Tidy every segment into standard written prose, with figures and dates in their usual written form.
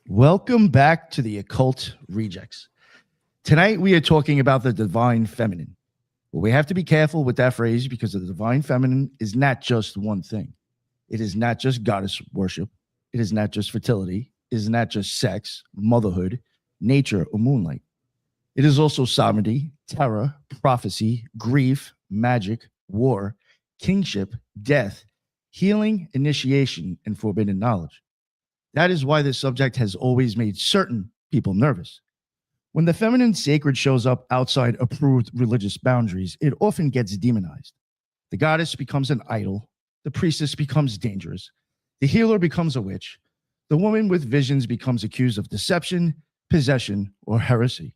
Welcome back to the Occult Rejects. Tonight we are talking about the divine feminine. But we have to be careful with that phrase because the divine feminine is not just one thing. It is not just goddess worship. It is not just fertility. It is not just sex, motherhood, nature, or moonlight. It is also sovereignty, terror, prophecy, grief, magic, war, kingship, death, healing, initiation, and forbidden knowledge. That is why this subject has always made certain people nervous. When the feminine sacred shows up outside approved religious boundaries, it often gets demonized. The goddess becomes an idol, the priestess becomes dangerous, the healer becomes a witch, the woman with visions becomes accused of deception, possession, or heresy.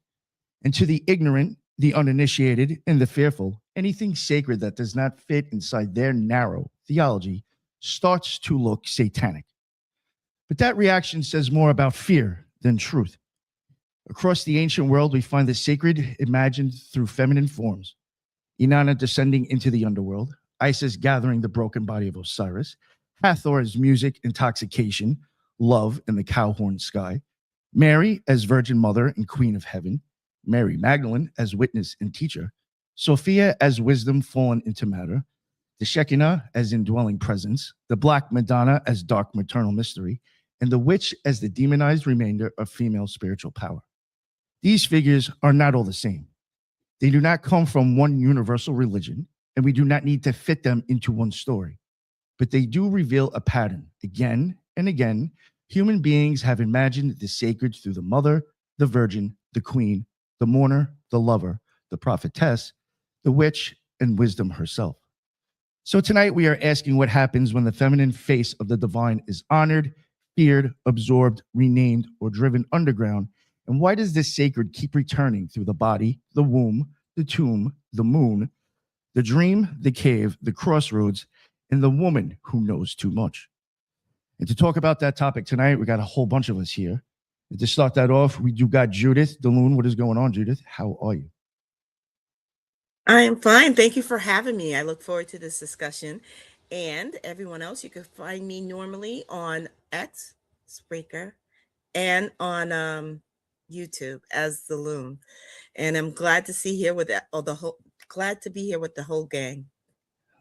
And to the ignorant, the uninitiated, and the fearful, anything sacred that does not fit inside their narrow theology starts to look satanic. But that reaction says more about fear than truth. Across the ancient world, we find the sacred imagined through feminine forms. Inanna descending into the underworld, Isis gathering the broken body of Osiris, Hathor as music, intoxication, love in the cow-horned sky, Mary as Virgin Mother and Queen of Heaven, Mary Magdalene as witness and teacher, Sophia as wisdom fallen into matter, the Shekinah as indwelling presence, the Black Madonna as dark maternal mystery, and the witch as the demonized remainder of female spiritual power. These figures are not all the same. They do not come from one universal religion, and we do not need to fit them into one story. But they do reveal a pattern. Again and again, human beings have imagined the sacred through the mother, the virgin, the queen, the mourner, the lover, the prophetess, the witch, and wisdom herself. So tonight we are asking what happens when the feminine face of the divine is honored, feared, absorbed, renamed, or driven underground. And why does this sacred keep returning through the body, the womb, the tomb, the moon, the dream, the cave, the crossroads, and the woman who knows too much? And to talk about that topic tonight, we got a whole bunch of us here. And to start that off, we do got Judith DeLune. What is going on, Judith? How are you? I am fine. Thank you for having me. I look forward to this discussion. And everyone else, you can find me normally on X, Spreaker, and on YouTube as the Loon. And I'm glad to see here with the whole glad to be here with the whole gang.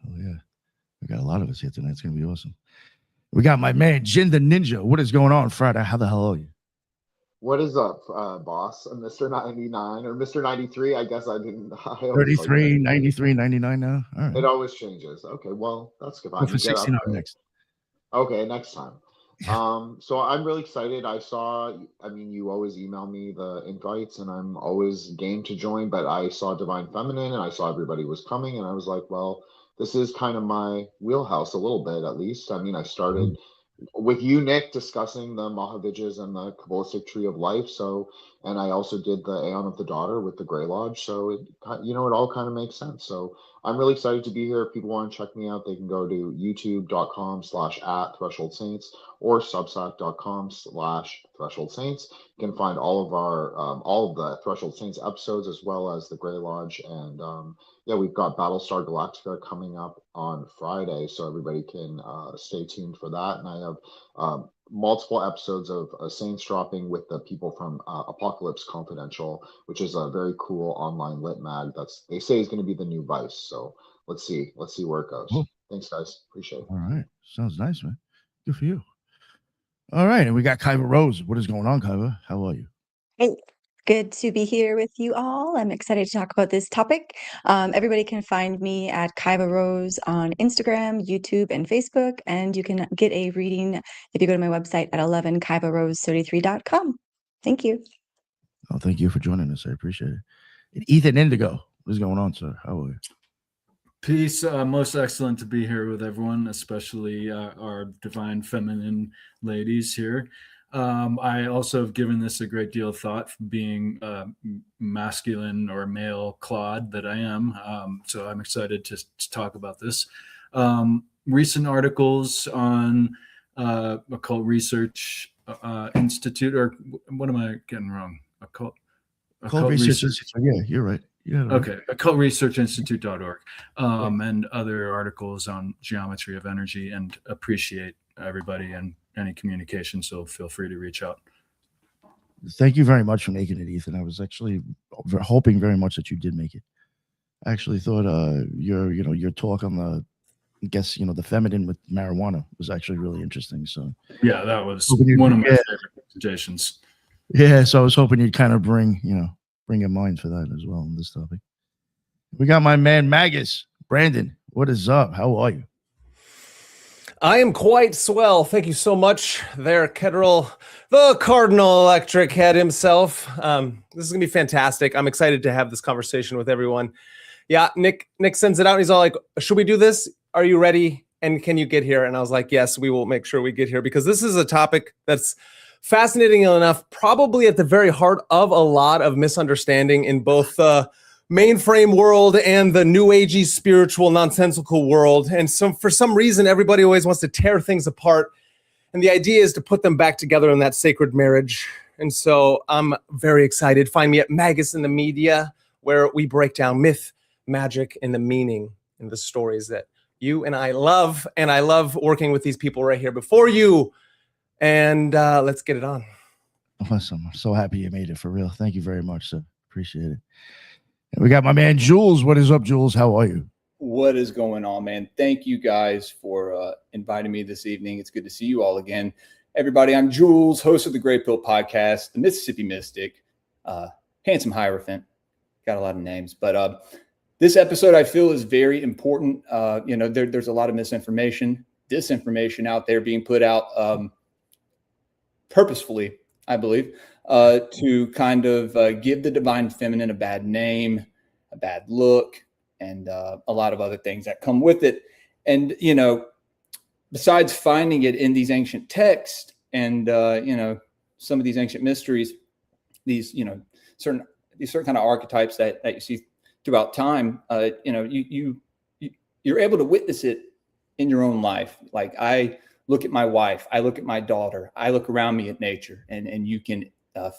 Oh yeah, we got a lot of us here tonight. It's gonna be awesome. We got my man Jin the Ninja. What is going on, Friday? How the hell are you? What is up, boss? Mr. 99 or Mr. 93? I guess I didn't. I always like 33, that. 93, 99 now. All right. It always changes. Okay, well, that's good. Go Fine. for You get 69 upgrade. next. Okay, next time. So I'm really excited. I mean, you always email me the invites, and I'm always game to join. But I saw Divine Feminine, and I saw everybody was coming, and I was like, well, this is kind of my wheelhouse a little bit, at least. I mean, I started with you, Nick, discussing the Mahavijays and the Kabbalistic Tree of Life. So, and I also did the Aeon of the Daughter with the Grey Lodge. So, it all kind of makes sense. So, I'm really excited to be here. If people want to check me out, they can go to youtube.com/at Threshold Saints or substack.com/Threshold Saints. You can find all of the Threshold Saints episodes as well as the Grey Lodge. And yeah, we've got Battlestar Galactica coming up on Friday, so everybody can stay tuned for that. And I have multiple episodes of Saints dropping with the people from Apocalypse Confidential, which is a very cool online lit mag. They say is going to be the new Vice. So let's see where it goes. Cool. Thanks, guys. Appreciate it. All right. Sounds nice, man. Good for you. All right. And we got Kyva Rose. What is going on, Kyva? How are you? Hey, good to be here with you all. I'm excited to talk about this topic. Everybody can find me at Kyva Rose on Instagram, YouTube, and Facebook. And you can get a reading if you go to my website at 11kyvarose33.com. Thank you. Oh, thank you for joining us. I appreciate it. And Ethan Indigo. What is going on, sir? How are you? Peace. Most excellent to be here with everyone, especially our divine feminine ladies here. I also have given this a great deal of thought, being masculine or male Claude that I am. So I'm excited to talk about this. Recent articles on Occult Research Institute, or what am I getting wrong? Occult Research Institute. Yeah, you're right. Yeah. Okay, occultresearchinstitute.org, and other articles on geometry of energy, and appreciate everybody and any communication. So feel free to reach out. Thank you very much for making it, Ethan. I was actually hoping very much that you did make it. I actually thought your talk on the, I guess, the feminine with marijuana was actually really interesting. So Yeah, that was hoping one of my yeah, favorite presentations. yeah. So I was hoping you'd kind of bring in mind for that as well on this topic. We got my man Magus. Brandon, what is up? How are you? I am quite swell. Thank you so much there, Ketterl, the Cardinal Electric Head himself. This is going to be fantastic. I'm excited to have this conversation with everyone. Yeah, Nick sends it out and he's all like, should we do this? Are you ready? And can you get here? And I was like, yes, we will make sure we get here, because this is a topic that's fascinating enough, probably at the very heart of a lot of misunderstanding in both the mainframe world and the new agey spiritual nonsensical world. And so for some reason, everybody always wants to tear things apart. And the idea is to put them back together in that sacred marriage. And so I'm very excited. Find me at Magus in the Media, where we break down myth, magic, and the meaning in the stories that you and I love. And I love working with these people right here before you. And let's get it on. Awesome. I'm so happy you made it, for real. Thank you very much, sir. Appreciate it. And we got my man Jules. What is up, Jules? How are you? What is going on, man? Thank you guys for inviting me this evening. It's good to see you all again. Everybody, I'm Jules, host of the Gray Pill Podcast, the Mississippi Mystic, Handsome Hierophant. Got a lot of names. But this episode, I feel, is very important. There's a lot of misinformation, disinformation out there being put out purposefully, I believe, to kind of give the divine feminine a bad name, a bad look, and a lot of other things that come with it. And, besides finding it in these ancient texts and, some of these ancient mysteries, these, certain kind of archetypes that you see throughout time, you're able to witness it in your own life. Like, I look at my wife, I look at my daughter, I look around me at nature, and you can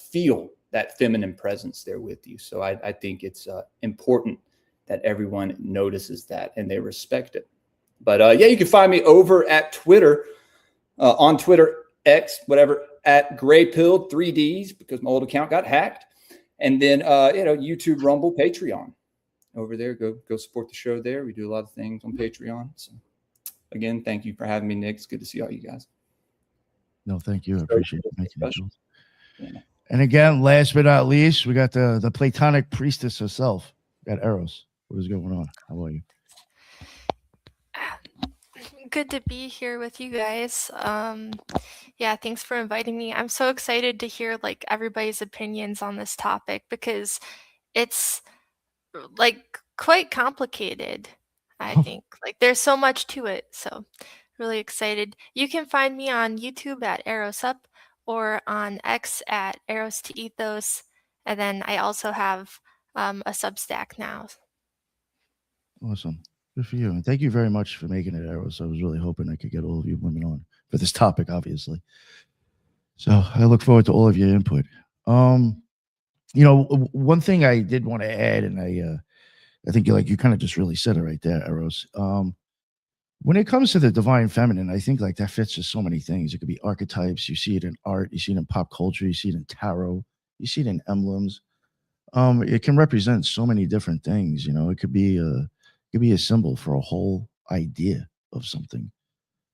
feel that feminine presence there with you. So I think it's important that everyone notices that and they respect it. But you can find me over at Twitter, on Twitter, X, whatever, at Gray Pill 3Ds, because my old account got hacked. And then, YouTube, Rumble, Patreon. Over there, go support the show there. We do a lot of things on Patreon. So again, thank you for having me, Nick. It's good to see all you guys. No, thank you. I appreciate it. Thank you, Jules. Yeah. And again, last but not least, we got the Platonic priestess herself. We got Eros. What is going on? How are you? Good to be here with you guys. Thanks for inviting me. I'm so excited to hear everybody's opinions on this topic, because it's quite complicated. I think there's so much to it. So really excited. You can find me on YouTube at Eros Up, or on X at Eros to Ethos. And then I also have a Substack now. Awesome. Good for you. And thank you very much for making it, Eros. I was really hoping I could get all of you women on for this topic, obviously. So I look forward to all of your input. One thing I did want to add, and I think you kind of just really said it right there, Eros. When it comes to the divine feminine, I think that fits just so many things. It could be archetypes. You see it in art. You see it in pop culture. You see it in tarot. You see it in emblems. It can represent so many different things. It could be a symbol for a whole idea of something.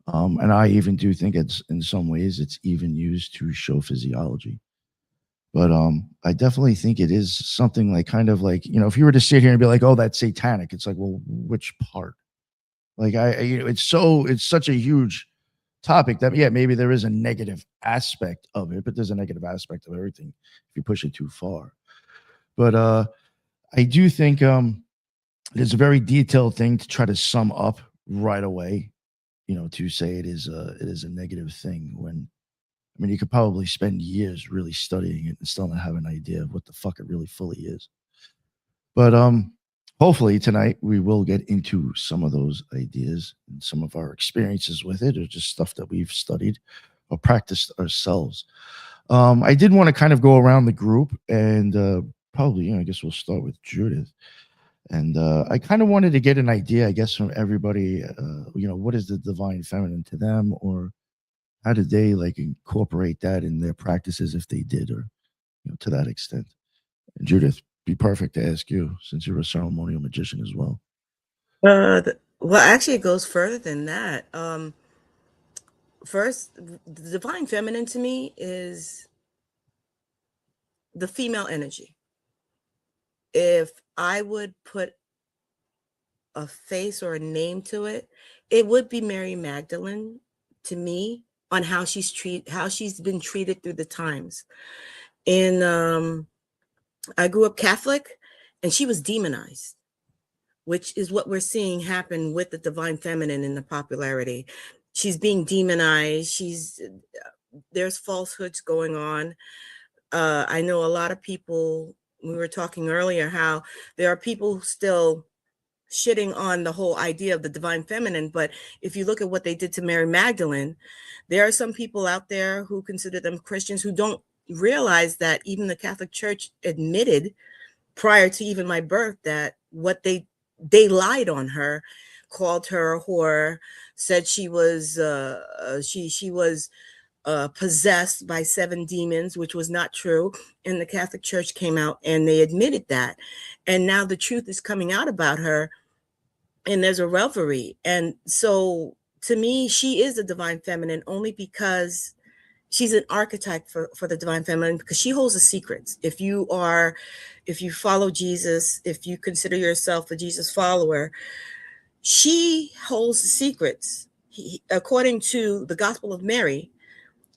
And I even do think it's, in some ways, it's even used to show physiology. But I definitely think it is something if you were to sit here and be like, oh, that's satanic, it's like, well, which part? It's such a huge topic that, maybe there is a negative aspect of it, but there's a negative aspect of everything if you push it too far. But I do think it's a very detailed thing to try to sum up right away, to say it is a negative thing, when, you could probably spend years really studying it and still not have an idea of what the fuck it really fully is. But hopefully tonight we will get into some of those ideas and some of our experiences with it, or just stuff that we've studied or practiced ourselves. I did want to kind of go around the group and probably, I guess we'll start with Judith. And I kind of wanted to get an idea, I guess, from everybody, what is the divine feminine to them, or how did they incorporate that in their practices, if they did, or to that extent. And Judith, be perfect to ask you, since you're a ceremonial magician as well. Well, actually, it goes further than that. First, the divine feminine to me is the female energy. If I would put a face or a name to it, it would be Mary Magdalene to me, on how she's been treated through the times. And I grew up Catholic, and she was demonized, which is what we're seeing happen with the divine feminine in the popularity. She's being demonized. There's falsehoods going on. I know a lot of people, we were talking earlier, how there are people still shitting on the whole idea of the divine feminine. But if you look at what they did to Mary Magdalene, there are some people out there who consider them Christians who don't realize that even the Catholic Church admitted prior to even my birth that what they lied on her, called her a whore, said she was possessed by 7 demons, which was not true. And the Catholic Church came out and they admitted that. And now the truth is coming out about her, and there's a revelry. And so to me, she is a divine feminine only because she's an archetype for the divine feminine, because she holds the secrets. If you follow Jesus, if you consider yourself a Jesus follower, she holds the secrets. According to the Gospel of Mary,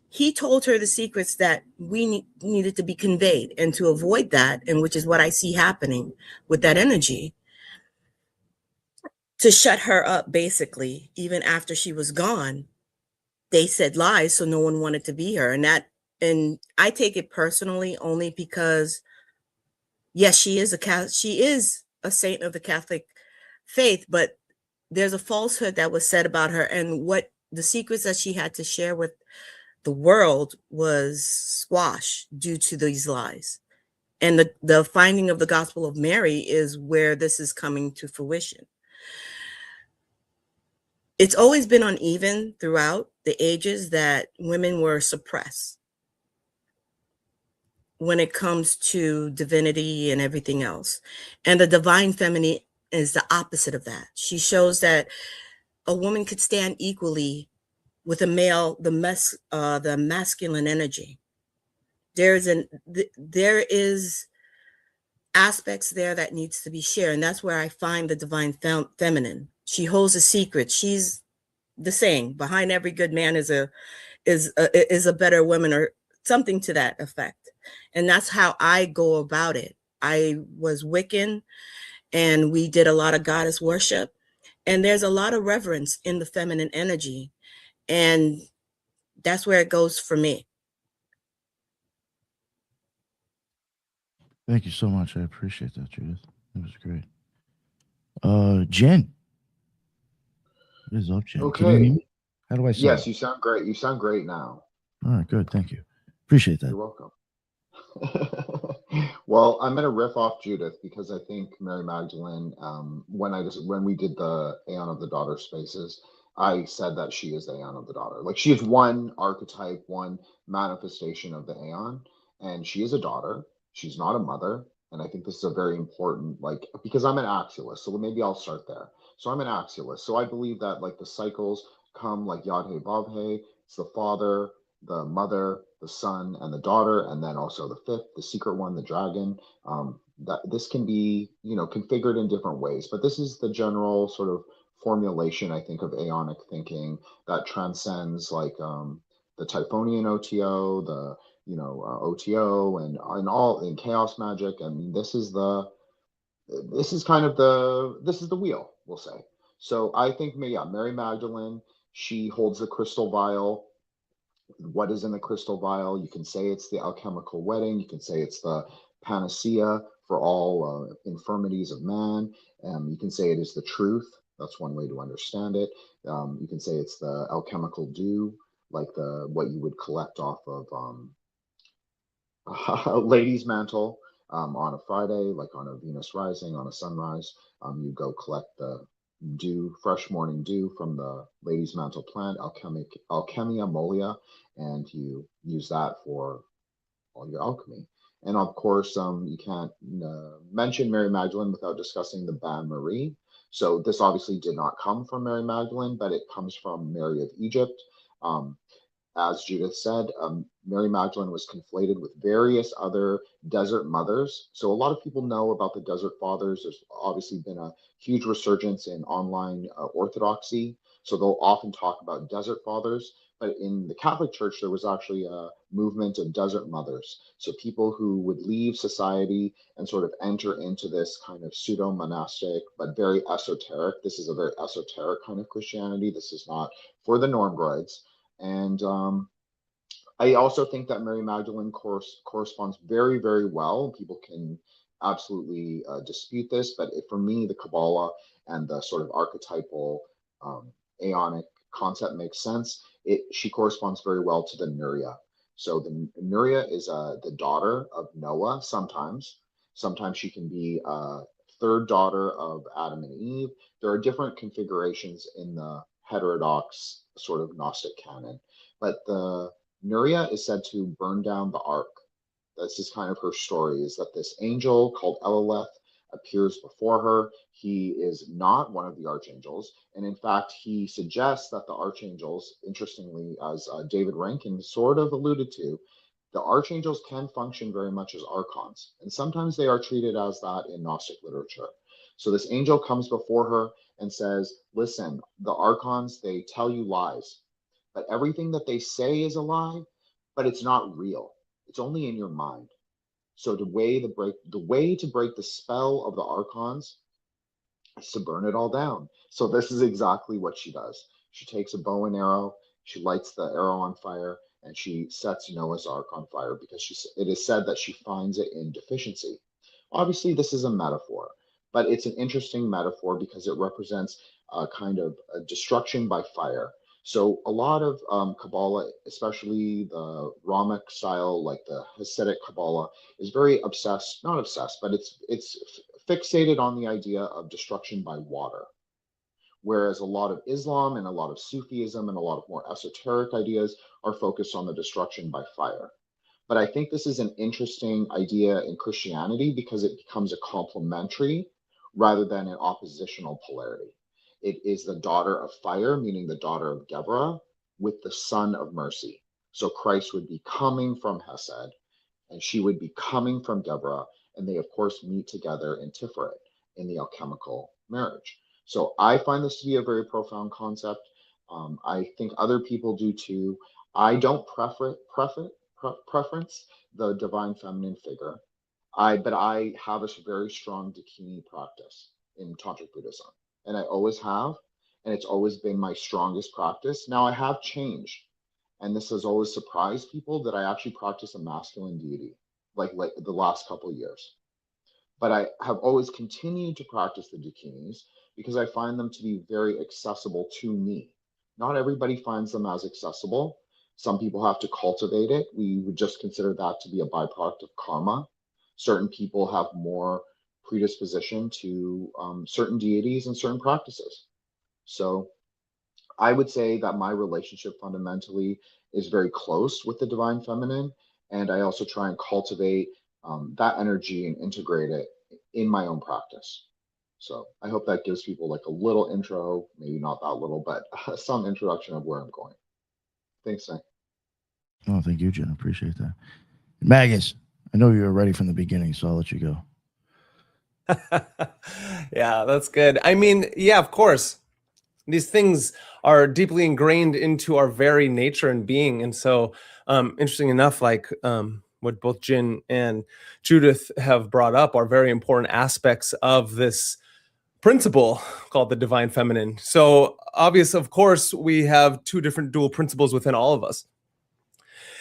he told her the secrets that we needed to be conveyed. And to avoid that, and which is what I see happening with that energy, to shut her up, basically, even after she was gone, they said lies, so no one wanted to be her. And I take it personally only because, yes, she is a saint of the Catholic faith, but there's a falsehood that was said about her, and what the secrets that she had to share with the world was squashed due to these lies. And the finding of the Gospel of Mary is where this is coming to fruition. It's always been uneven throughout the ages that women were suppressed when it comes to divinity and everything else. And the divine feminine is the opposite of that. She shows that a woman could stand equally with a male, the masculine energy. There is aspects there that needs to be shared, and that's where I find the divine feminine. She holds a secret. She's the saying, behind every good man is a better woman, or something to that effect. And that's how I go about it. I was Wiccan, and we did a lot of goddess worship, and there's a lot of reverence in the feminine energy, and that's where it goes for me. Thank you so much. I appreciate that, Judith. It was great. Jen. What is up, Jen? Can you hear Okay. me? How do I sound? Yes, you sound great. You sound great now. All right, good. Thank you. Appreciate that. You're welcome. Well, I'm gonna riff off Judith because I think Mary Magdalene, when we did the Aeon of the Daughter spaces, I said that she is the Aeon of the Daughter. Like, she is one archetype, one manifestation of the Aeon, and she is a daughter. She's not a mother. And I think this is a very important, like, because I'm an axialist, so maybe I'll start there. So I'm an axialist. So I believe that, like, the cycles come like Yod He Vav He. It's the father, the mother, the son, and the daughter, and then also the fifth, the secret one, the dragon. That this can be, configured in different ways, but this is the general sort of formulation, I think, of Aeonic thinking that transcends, like, the Typhonian OTO, the OTO, and all in chaos magic. I mean, this is the wheel, we'll say. So I think, Mary Magdalene, she holds the crystal vial. What is in the crystal vial? You can say it's the alchemical wedding. You can say it's the panacea for all infirmities of man. You can say it is the truth. That's one way to understand it. You can say it's the alchemical dew, like what you would collect off of a lady's mantle on a Friday, like on a Venus rising, on a sunrise. You go collect the dew, fresh morning dew from the lady's mantle plant, Alchemia mollia, and you use that for all your alchemy. And of course, you can't mention Mary Magdalene without discussing the Bain Marie. So this obviously did not come from Mary Magdalene, but it comes from Mary of Egypt. As Judith said, Mary Magdalene was conflated with various other desert mothers. So a lot of people know about the desert fathers. There's obviously been a huge resurgence in online orthodoxy. So they'll often talk about desert fathers. But in the Catholic Church, there was actually a movement of desert mothers. So people who would leave society and sort of enter into this kind of pseudo-monastic, but very esoteric. This is a very esoteric kind of Christianity. This is not for the normgroids. And I also think that Mary Magdalene corresponds very, very well. People can absolutely dispute this, but for me, the Kabbalah and the sort of archetypal aeonic concept makes sense. She corresponds very well to the Nuria. So the Nuria is the daughter of Noah sometimes. Sometimes she can be a third daughter of Adam and Eve. There are different configurations in the heterodox sort of Gnostic canon. But the Nuria is said to burn down the ark. This is kind of her story, is that this angel called Eleleth appears before her. He is not one of the archangels. And in fact, he suggests that the archangels, interestingly, as David Rankin sort of alluded to, the archangels can function very much as archons. And sometimes they are treated as that in Gnostic literature. So this angel comes before her and says, listen, the archons, they tell you lies, but everything that they say is a lie, but it's not real. It's only in your mind. So the way to break the spell of the archons is to burn it all down. So this is exactly what she does. She takes a bow and arrow, she lights the arrow on fire, and she sets Noah's Ark on fire because it is said that she finds it in deficiency. Obviously, this is a metaphor, but it's an interesting metaphor because it represents a kind of a destruction by fire. So a lot of Kabbalah, especially the Ramic style, like the Hasidic Kabbalah, is very not obsessed, but it's fixated on the idea of destruction by water. Whereas a lot of Islam and a lot of Sufism and a lot of more esoteric ideas are focused on the destruction by fire. But I think this is an interesting idea in Christianity because it becomes a complementary rather than an oppositional polarity. It is the daughter of fire, meaning the daughter of Deborah, with the son of mercy. So Christ would be coming from Hesed, and she would be coming from Deborah, and they, of course, meet together in Tiferet in the alchemical marriage. So I find this to be a very profound concept. I think other people do too. I don't preference the divine feminine figure. But I have a very strong Dakini practice in Tantric Buddhism. And I always have, and it's always been my strongest practice. Now I have changed, and this has always surprised people that I actually practice a masculine deity, like the last couple of years. But I have always continued to practice the Dakinis because I find them to be very accessible to me. Not everybody finds them as accessible. Some people have to cultivate it. We would just consider that to be a byproduct of karma. Certain people have more predisposition to certain deities and certain practices. So I would say that my relationship fundamentally is very close with the divine feminine. And I also try and cultivate that energy and integrate it in my own practice. So I hope that gives people like a little intro, maybe not that little, but some introduction of where I'm going. Thanks, Nick. Oh, thank you, Jen. I appreciate that. Magus, I know you were ready from the beginning, so I'll let you go. Yeah, that's good. I mean, yeah, of course. These things are deeply ingrained into our very nature and being. And so, interesting enough, like what both Jen and Judith have brought up are very important aspects of this principle called the divine feminine. So obvious, of course, we have two different dual principles within all of us.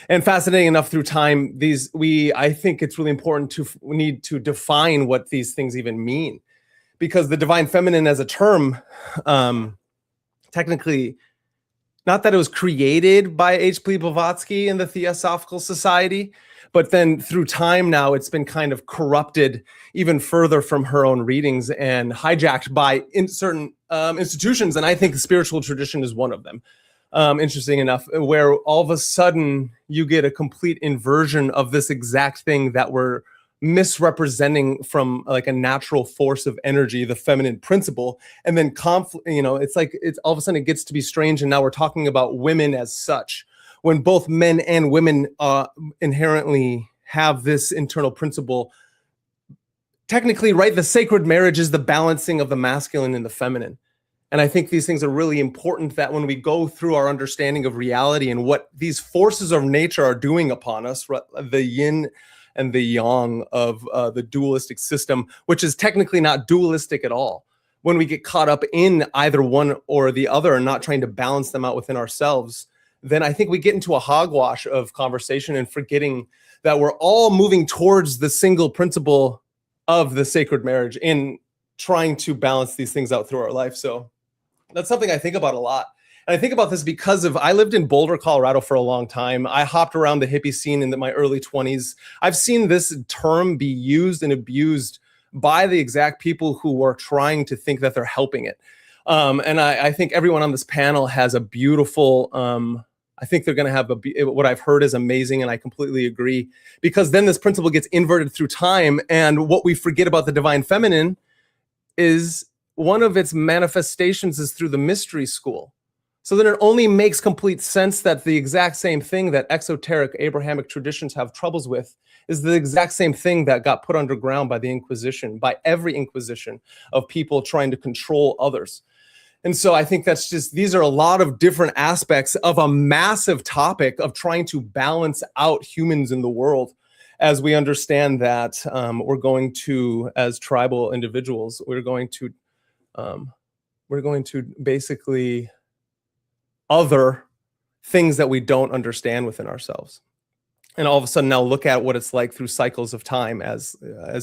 And fascinating enough, through time, I think it's really important we need to define what these things even mean, because the divine feminine as a term, technically, not that it was created by H.P. Blavatsky in the Theosophical Society, but then through time now it's been kind of corrupted even further from her own readings and hijacked by certain institutions, and I think the spiritual tradition is one of them. interesting enough, where all of a sudden you get a complete inversion of this exact thing that we're misrepresenting from like a natural force of energy, the feminine principle, and then it's like it's all of a sudden it gets to be strange, and now we're talking about women as such, when both men and women inherently have this internal principle. Technically, right, the sacred marriage is the balancing of the masculine and the feminine. And I think these things are really important, that when we go through our understanding of reality and what these forces of nature are doing upon us, the yin and the yang of the dualistic system, which is technically not dualistic at all. When we get caught up in either one or the other and not trying to balance them out within ourselves, then I think we get into a hogwash of conversation and forgetting that we're all moving towards the single principle of the sacred marriage in trying to balance these things out through our life. So that's something I think about a lot. And I think about this because I lived in Boulder, Colorado for a long time. I hopped around the hippie scene in my early 20s. I've seen this term be used and abused by the exact people who are trying to think that they're helping it. And I think everyone on this panel has a beautiful, I think they're going to have what I've heard is amazing. And I completely agree, because then this principle gets inverted through time. And what we forget about the divine feminine is one of its manifestations is through the mystery school. So then it only makes complete sense that the exact same thing that exoteric Abrahamic traditions have troubles with is the exact same thing that got put underground by the Inquisition, by every Inquisition, of people trying to control others. And so I think that's these are a lot of different aspects of a massive topic of trying to balance out humans in the world, as we understand that we're going to, as tribal individuals, we're going to basically other things that we don't understand within ourselves. And all of a sudden now look at what it's like through cycles of time, as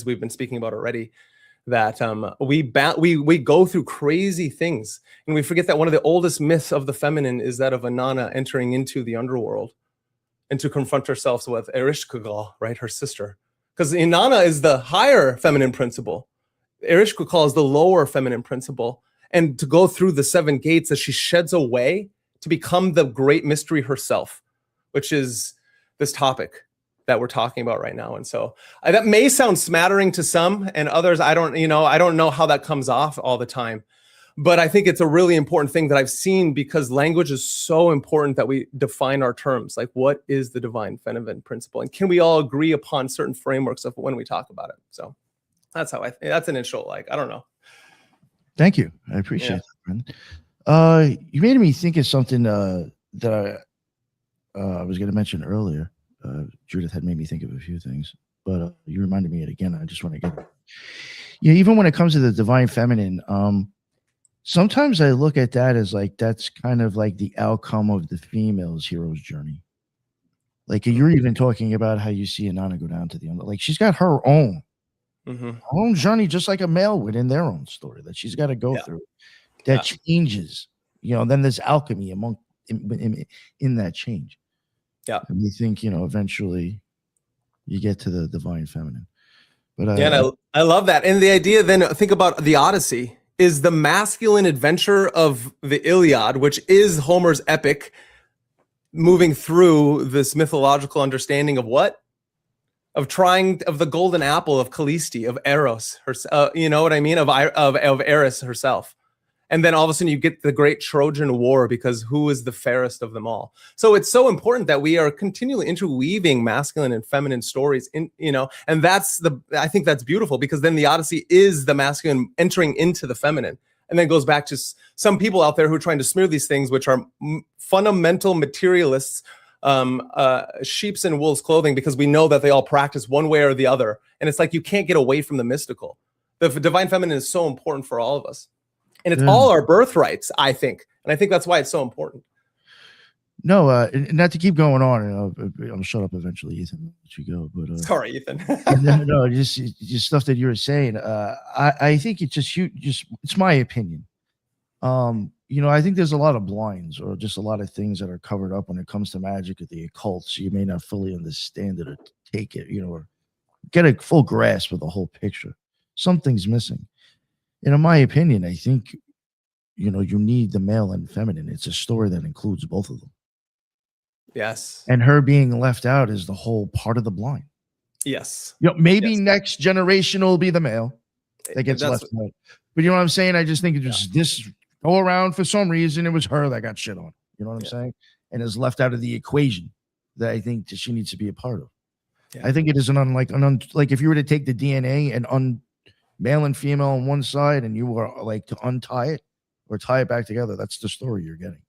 we've been speaking about already, that we go through crazy things, and we forget that one of the oldest myths of the feminine is that of Inanna entering into the underworld and to confront herself with Ereshkigal, right, her sister. Because Inanna is the higher feminine principle. Ereshkigal is the lower feminine principle. And to go through the 7 gates as she sheds away to become the great mystery herself, which is this topic that we're talking about right now. And so that may sound smattering to some, and others, I don't know how that comes off all the time. But I think it's a really important thing that I've seen, because language is so important that we define our terms. Like, what is the divine feminine principle? And can we all agree upon certain frameworks of when we talk about it? So that's how that's an initial, I don't know. Thank you. I appreciate that, friend. You made me think of something that I was going to mention earlier. Judith had made me think of a few things, but you reminded me of it again. I just want to get it. Yeah, even when it comes to the divine feminine, sometimes I look at that as like that's kind of like the outcome of the female's hero's journey. Like you're even talking about how you see Inanna go down to the end. Like she's got her own journey, just like a male would in their own story that she's got to go through. That changes, then there's alchemy in that change. Yeah, and we think eventually you get to the divine feminine. But and I love that. And the idea then, think about the Odyssey, is the masculine adventure of the Iliad, which is Homer's epic, moving through this mythological understanding of what? Of the golden apple of Callisti, of Eros, you know what I mean? Of Eris herself. And then all of a sudden you get the great Trojan War, because who is the fairest of them all? So it's so important that we are continually interweaving masculine and feminine stories and I think that's beautiful, because then the Odyssey is the masculine entering into the feminine. And then it goes back to some people out there who are trying to smear these things, which are fundamental materialists, sheep's and wolves clothing, because we know that they all practice one way or the other. And it's like, you can't get away from the mystical. The divine feminine is so important for all of us. And it's all our birthrights, I think. And I think that's why it's so important. No, not to keep going on. I'll shut up eventually, Ethan. Let you go. But sorry, Ethan. no, just stuff that you were saying. I think it's it's my opinion. I think there's a lot of blinds, or just a lot of things that are covered up when it comes to magic or the occult. So you may not fully understand it or take it, or get a full grasp of the whole picture. Something's missing. And in my opinion, I think you know, you need the male and feminine. It's a story that includes both of them. Yes. And her being left out is the whole part of the blind. Yes. You know, maybe Yes. next generation will be the male that gets That's- left out. But you know what I'm saying? I just think it just this go around for some reason. It was her that got shit on. You know what I'm saying? And is left out of the equation that I think that she needs to be a part of. Yeah. I think it is like if you were to take the DNA and male and female on one side and you were like to untie it or tie it back together, that's the story you're getting.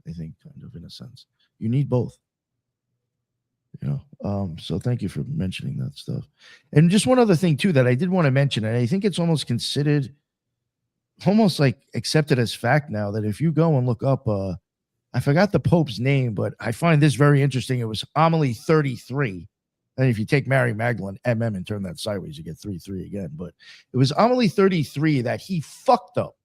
I think, kind of, in a sense. You need both. You know, so thank you for mentioning that stuff. And just one other thing too that I did want to mention, and I think it's almost considered almost like accepted as fact now, that if you go and look up I forgot the Pope's name, but I find this very interesting. It was homily 33. And if you take Mary Magdalene, MM, and turn that sideways, you get 33 again. But it was homily 33 that he fucked up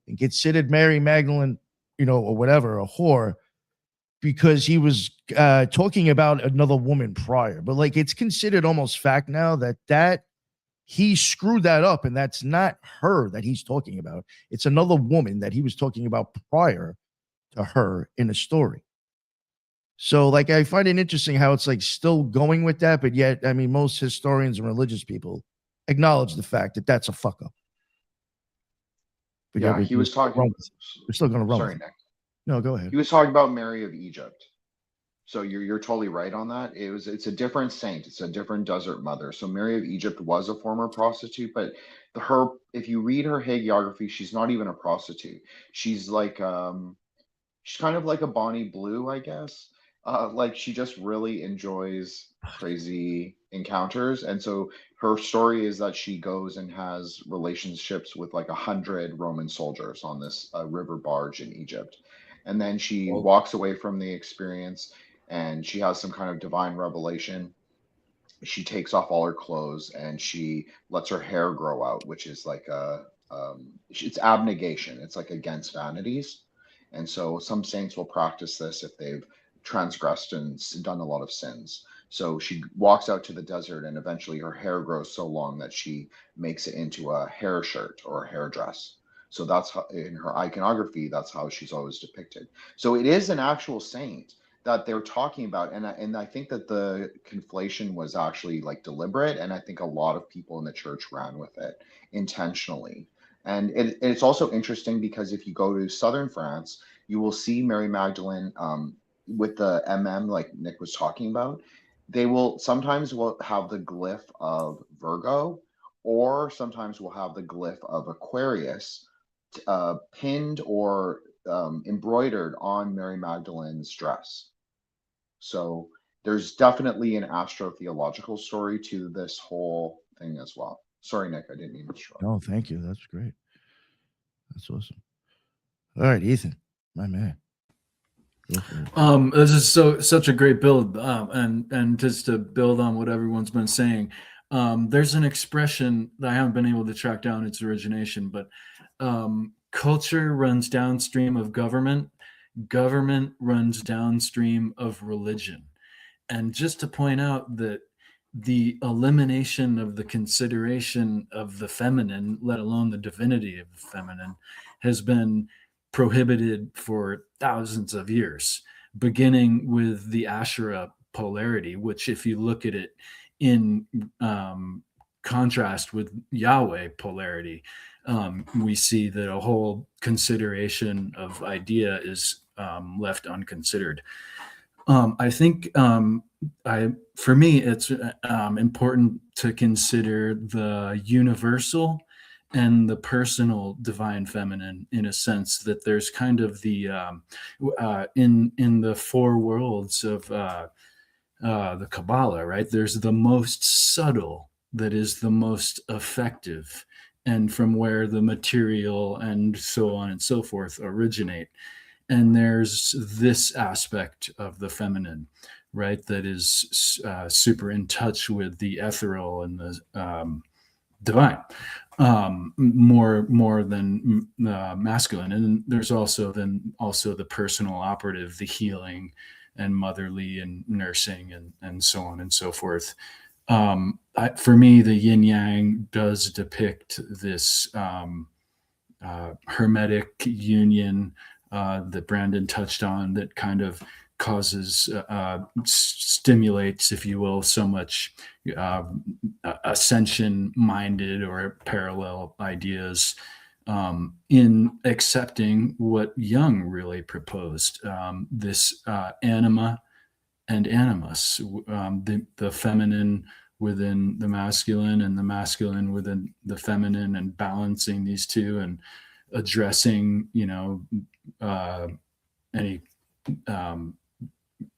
and considered Mary Magdalene, you know, or whatever, a whore, because he was talking about another woman prior. But like, it's considered almost fact now that he screwed that up, and that's not her that he's talking about. It's another woman that he was talking about prior to her in a story. So like, I find it interesting how it's like still going with that, but yet, I mean, most historians and religious people acknowledge the fact that that's a fuck up. But Yeah, he was talking. We're still going to run. Sorry, Nick. No, go ahead. He was talking about Mary of Egypt. So you're totally right on that. It's a different saint. It's a different desert mother. So Mary of Egypt was a former prostitute, but if you read her hagiography, she's not even a prostitute. She's like she's kind of like a Bonnie Blue, I guess. Like, she just really enjoys crazy encounters, and so her story is that she goes and has relationships with like 100 Roman soldiers on this river barge in Egypt, and then she walks away from the experience, and she has some kind of divine revelation. She takes off all her clothes and she lets her hair grow out, which is like it's abnegation. It's like against vanities. And so some saints will practice this if they've transgressed and done a lot of sins. So she walks out to the desert, and eventually her hair grows so long that she makes it into a hair shirt or a hair dress. So that's how, in her iconography, that's how she's always depicted. So it is an actual saint that they're talking about, and I think that the conflation was actually like deliberate, and I think a lot of people in the church ran with it intentionally. And it's also interesting because if you go to southern France, you will see Mary Magdalene with the MM, like Nick was talking about. They will sometimes will have the glyph of Virgo, or sometimes will have the glyph of Aquarius pinned or embroidered on Mary Magdalene's dress. So there's definitely an astrotheological story to this whole thing as well. Sorry, Nick, I didn't mean to interrupt. No, thank you. That's great. That's awesome. All right, Ethan, my man. This is such a great build, and just to build on what everyone's been saying, there's an expression that I haven't been able to track down its origination, but culture runs downstream of government, government runs downstream of religion. And just to point out that the elimination of the consideration of the feminine, let alone the divinity of the feminine, has been prohibited for thousands of years, beginning with the Asherah polarity, which, if you look at it in contrast with Yahweh polarity, we see that a whole consideration of idea is left unconsidered. I think for me, it's important to consider the universal and the personal divine feminine, in a sense that there's kind of the in the four worlds of the Kabbalah, right? There's the most subtle that is the most effective, and from where the material and so on and so forth originate. And there's this aspect of the feminine, right, that is super in touch with the ethereal and the divine, more than masculine. And there's also the personal operative, the healing and motherly and nursing and so on and so forth. For me, the yin yang does depict this hermetic union that Brandon touched on that kind of causes, stimulates, if you will, so much ascension-minded or parallel ideas in accepting what Jung really proposed, this anima and animus, the feminine within the masculine and the masculine within the feminine, and balancing these two and addressing, any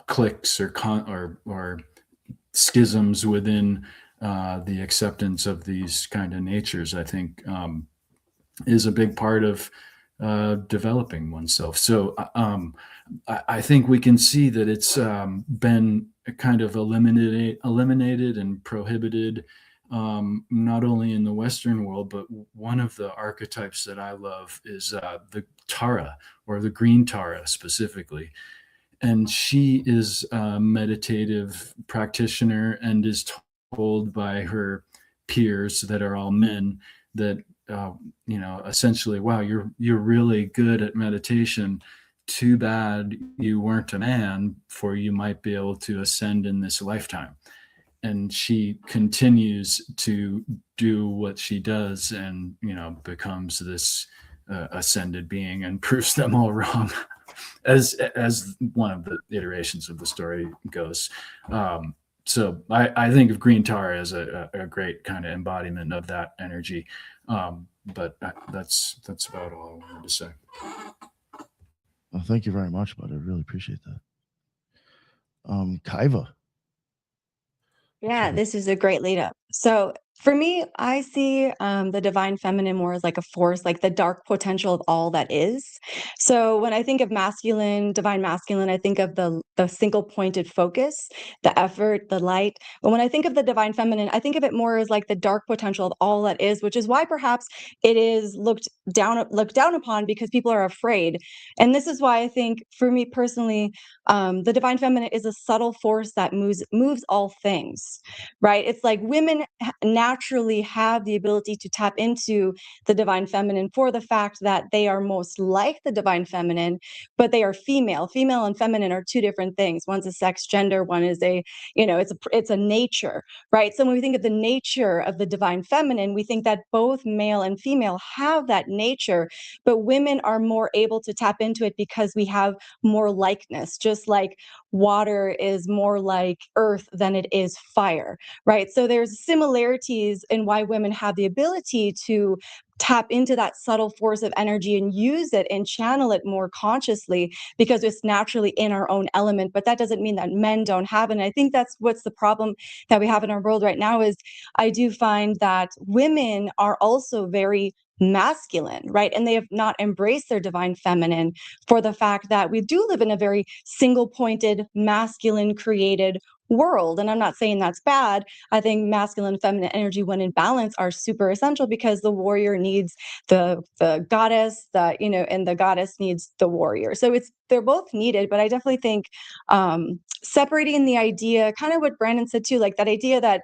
cliques or schisms within the acceptance of these kind of natures, I think, is a big part of developing oneself. So I think we can see that it's been kind of eliminated and prohibited, not only in the Western world, but one of the archetypes that I love is the Tara, or the green Tara specifically. And she is a meditative practitioner and is told by her peers that are all men that, essentially, wow, you're really good at meditation. Too bad you weren't a man, for you might be able to ascend in this lifetime. And she continues to do what she does, and becomes this ascended being, and proves them all wrong, as one of the iterations of the story goes. So I think of Green Tara as a great kind of embodiment of that energy. But that's about all I wanted to say. Well, thank you very much, bud. I really appreciate that. Kaiva. Yeah, Sure. this is a great lead up. So for me, I see the divine feminine more as like a force, like the dark potential of all that is. So when I think of masculine, divine masculine, I think of the single pointed focus, the effort, the light. But when I think of the divine feminine, I think of it more as like the dark potential of all that is, which is why perhaps it is looked down upon, because people are afraid. And this is why I think, for me personally, the divine feminine is a subtle force that moves all things, right? It's like women naturally have the ability to tap into the divine feminine, for the fact that they are most like the divine feminine, but they are female. Female and feminine are two different things. One's a sex gender, one is it's a nature, right? So when we think of the nature of the divine feminine, we think that both male and female have that nature, but women are more able to tap into it because we have more likeness, just like water is more like earth than it is fire, right? So there's similarities in why women have the ability to tap into that subtle force of energy and use it and channel it more consciously, because it's naturally in our own element. But that doesn't mean that men don't have it. And I think that's what's the problem that we have in our world right now, is I do find that women are also very masculine, right? And they have not embraced their divine feminine, for the fact that we do live in a very single pointed, masculine created world. And I'm not saying that's bad. I think masculine and feminine energy, when in balance, are super essential, because the warrior needs the goddess, and the goddess needs the warrior. So they're both needed. But I definitely think separating the idea, kind of what Brandon said too, like that idea that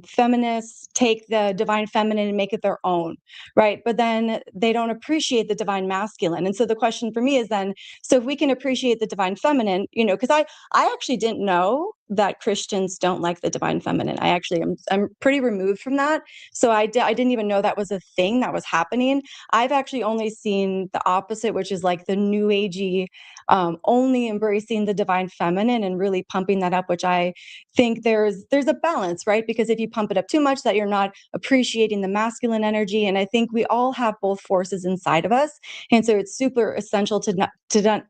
feminists take the divine feminine and make it their own, right? But then they don't appreciate the divine masculine. And so the question for me is then, so if we can appreciate the divine feminine, because I actually didn't know that Christians don't like the divine feminine. I'm pretty removed from that. So I didn't even know that was a thing that was happening. I've actually only seen the opposite, which is like the new agey, only embracing the divine feminine and really pumping that up, which I think there's a balance, right? Because if you pump it up too much, that you're not appreciating the masculine energy. And I think we all have both forces inside of us. And so it's super essential to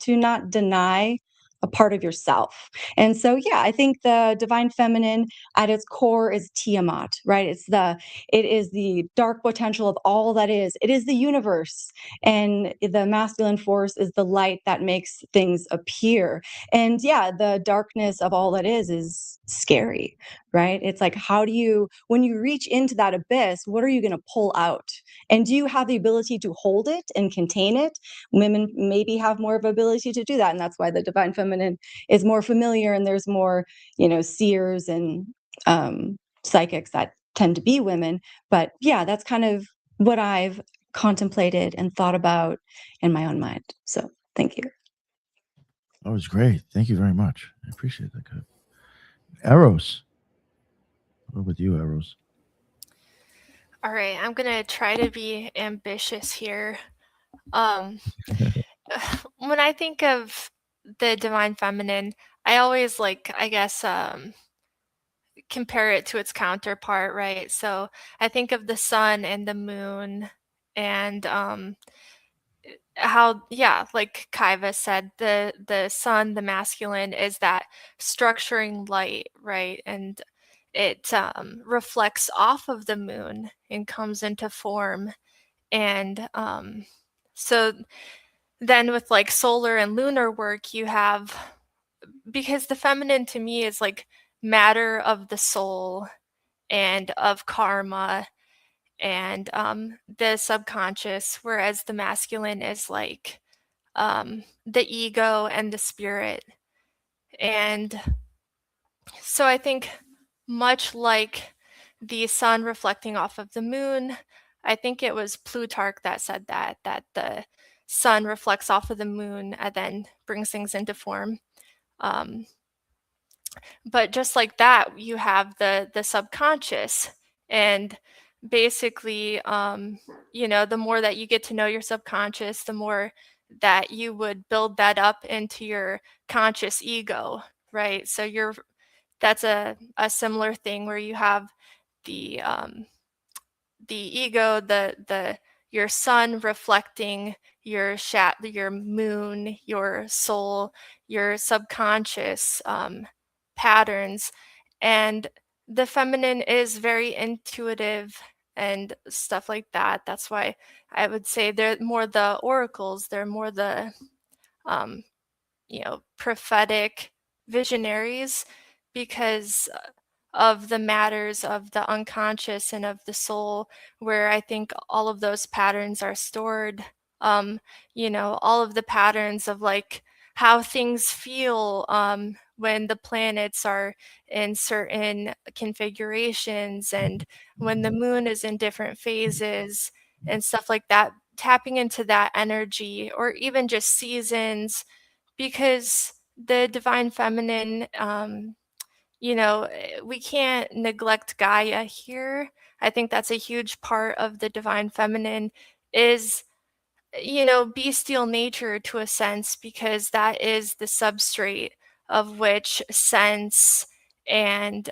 not deny a part of yourself. And so, yeah, I think the divine feminine at its core is Tiamat, right? It is the dark potential of all that is. It is the universe. And the masculine force is the light that makes things appear. And yeah, the darkness of all that is scary, right? It's like, when you reach into that abyss, what are you going to pull out? And do you have the ability to hold it and contain it? Women maybe have more of ability to do that. And that's why the divine feminine is more familiar, and there's more, seers and psychics that tend to be women. But yeah, that's kind of what I've contemplated and thought about in my own mind. So thank you. That was great. Thank you very much. I appreciate that. Good. Eros. What about you, Eros? All right, I'm gonna try to be ambitious here. Um, when I think of the divine feminine, I always I guess, compare it to its counterpart, right? So I think of the sun and the moon, and how, yeah, like Kaiva said, the sun, the masculine, is that structuring light, right? And it reflects off of the moon and comes into form. And so then with like solar and lunar work, you have, because the feminine to me is like matter of the soul and of karma and the subconscious, whereas the masculine is like the ego and the spirit. And so I think, much like the sun reflecting off of the moon, I think it was Plutarch that said that the sun reflects off of the moon and then brings things into form. Um, but just like that, you have the subconscious, and basically, the more that you get to know your subconscious, the more that you would build that up into your conscious ego, right? So that's a similar thing where you have the ego, the your sun reflecting your moon, your soul, your subconscious patterns. And the feminine is very intuitive and stuff like that. That's why I would say they're more the oracles, they're more the um, prophetic visionaries, because of the matters of the unconscious and of the soul, where I think all of those patterns are stored. Um, all of the patterns of like how things feel when the planets are in certain configurations, and when the moon is in different phases and stuff like that, tapping into that energy, or even just seasons, because the divine feminine, we can't neglect Gaia here. I think that's a huge part of the divine feminine is, bestial nature to a sense, because that is the substrate of which sense and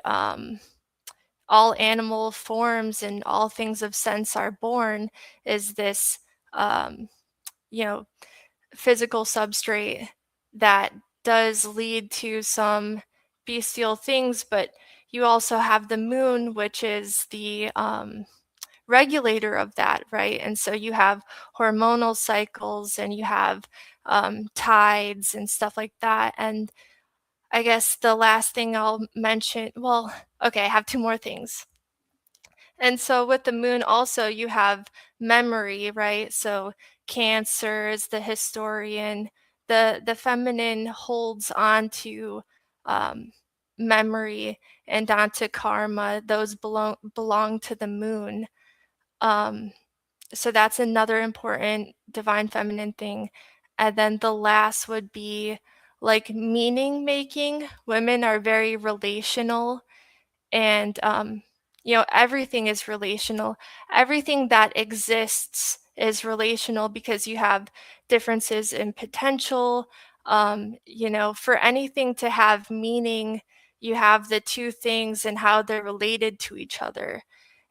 all animal forms and all things of sense are born, is this, um, you know, physical substrate that does lead to some bestial things. But you also have the moon, which is the regulator of that, right? And so you have hormonal cycles, and you have tides and stuff like that. And I guess the last thing I'll mention, well, okay, I have two more things. And so with the moon also, you have memory, right? So Cancer is the historian. The feminine holds on to um, memory and onto karma. Those belong to the moon. Um, so that's another important divine feminine thing. And then the last would be like meaning making. Women are very relational, and everything is relational. Everything that exists is relational, because you have differences in potential. For anything to have meaning, you have the two things and how they're related to each other.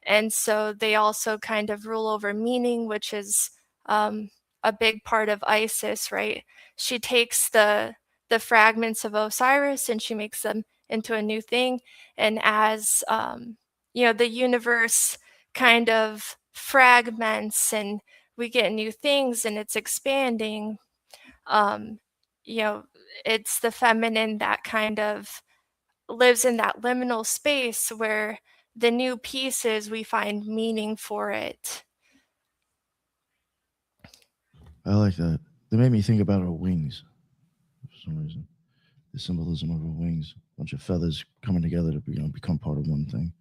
And so they also kind of rule over meaning, which is a big part of Isis, right? She takes the fragments of Osiris and she makes them into a new thing. And as the universe kind of fragments and we get new things and it's expanding, um, you know, it's the feminine that kind of lives in that liminal space where the new pieces, we find meaning for it. I like that. They made me think about our wings for some reason. The symbolism of our wings, a bunch of feathers coming together to become part of one thing.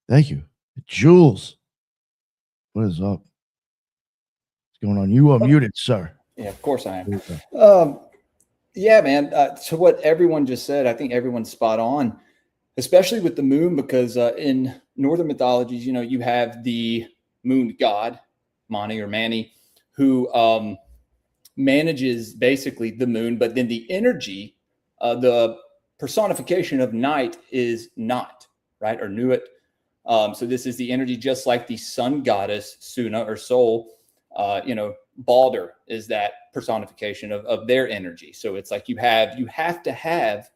Thank you, Jules. What is up? What's going on? You are muted, sir. Yeah, of course I There am. you go. Yeah, man. So what everyone just said, I think everyone's spot on, especially with the moon, because in northern mythologies, you know, you have the moon god, Mani or Mani, who manages basically the moon, but then the energy, the personification of night is not, right? Or Nuit. So this is the energy, just like the sun goddess, Suna or Sol, you know, Balder is that personification of their energy. So it's like you have to have,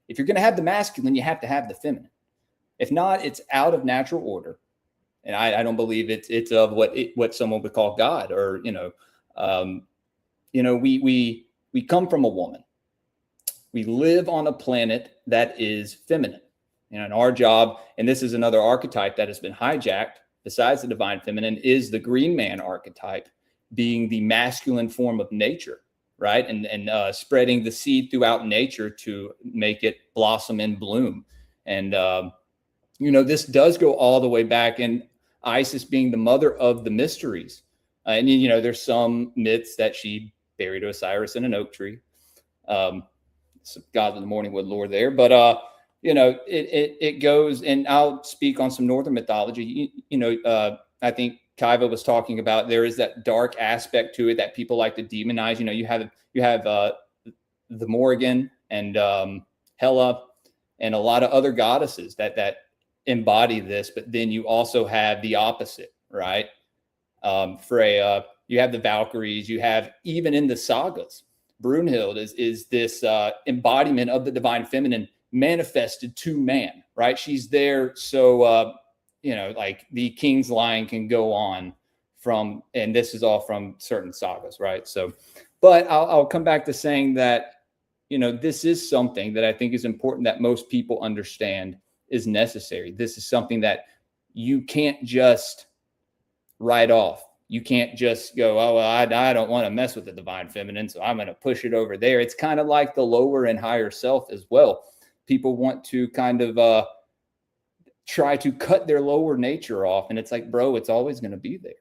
if you're going to have the masculine, you have to have the feminine. If not, it's out of natural order. And I don't believe it's of what someone would call God, or, we come from a woman. We live on a planet that is feminine. You know, and our job, and this is another archetype that has been hijacked besides the divine feminine, is the green man archetype, being the masculine form of nature, right? And spreading the seed throughout nature to make it blossom and bloom. And, this does go all the way back, and Isis being the mother of the mysteries. And, there's some myths that she buried Osiris in an oak tree. Some gods of the morning wood lore there, but, it goes, and I'll speak on some northern mythology. I think Kaiva was talking about, there is that dark aspect to it that people like to demonize. You have the Morrigan and Hela and a lot of other goddesses that embody this, but then you also have the opposite, right? Freya, you have the Valkyries, you have, even in the sagas, Brunhild is this embodiment of the divine feminine manifested to man, right? She's there so like the king's line can go on from, and this is all from certain sagas, right? So, but I'll come back to saying that, this is something that I think is important that most people understand is necessary. This is something that you can't just write off. You can't just go, oh, well, I don't want to mess with the divine feminine, so I'm going to push it over there. It's kind of like the lower and higher self as well. People want to kind of try to cut their lower nature off. And it's like, bro, it's always going to be there.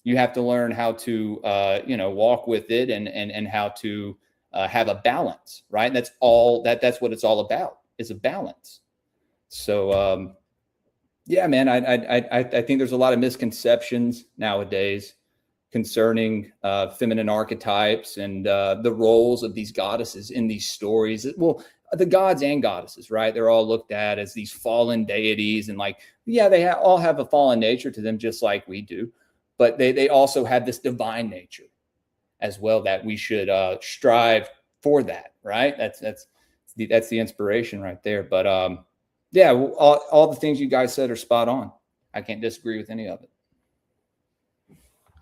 You have to learn how to, walk with it and how to have a balance, right? And that's what it's all about, is a balance. So, yeah, man, I think there's a lot of misconceptions nowadays concerning feminine archetypes and the roles of these goddesses in these stories. Well, the gods and goddesses, right? They're all looked at as these fallen deities, and like, yeah, they all have a fallen nature to them, just like we do, but they also have this divine nature as well that we should strive for that, right? That's the inspiration right there. But yeah, all the things you guys said are spot on. I can't disagree with any of it.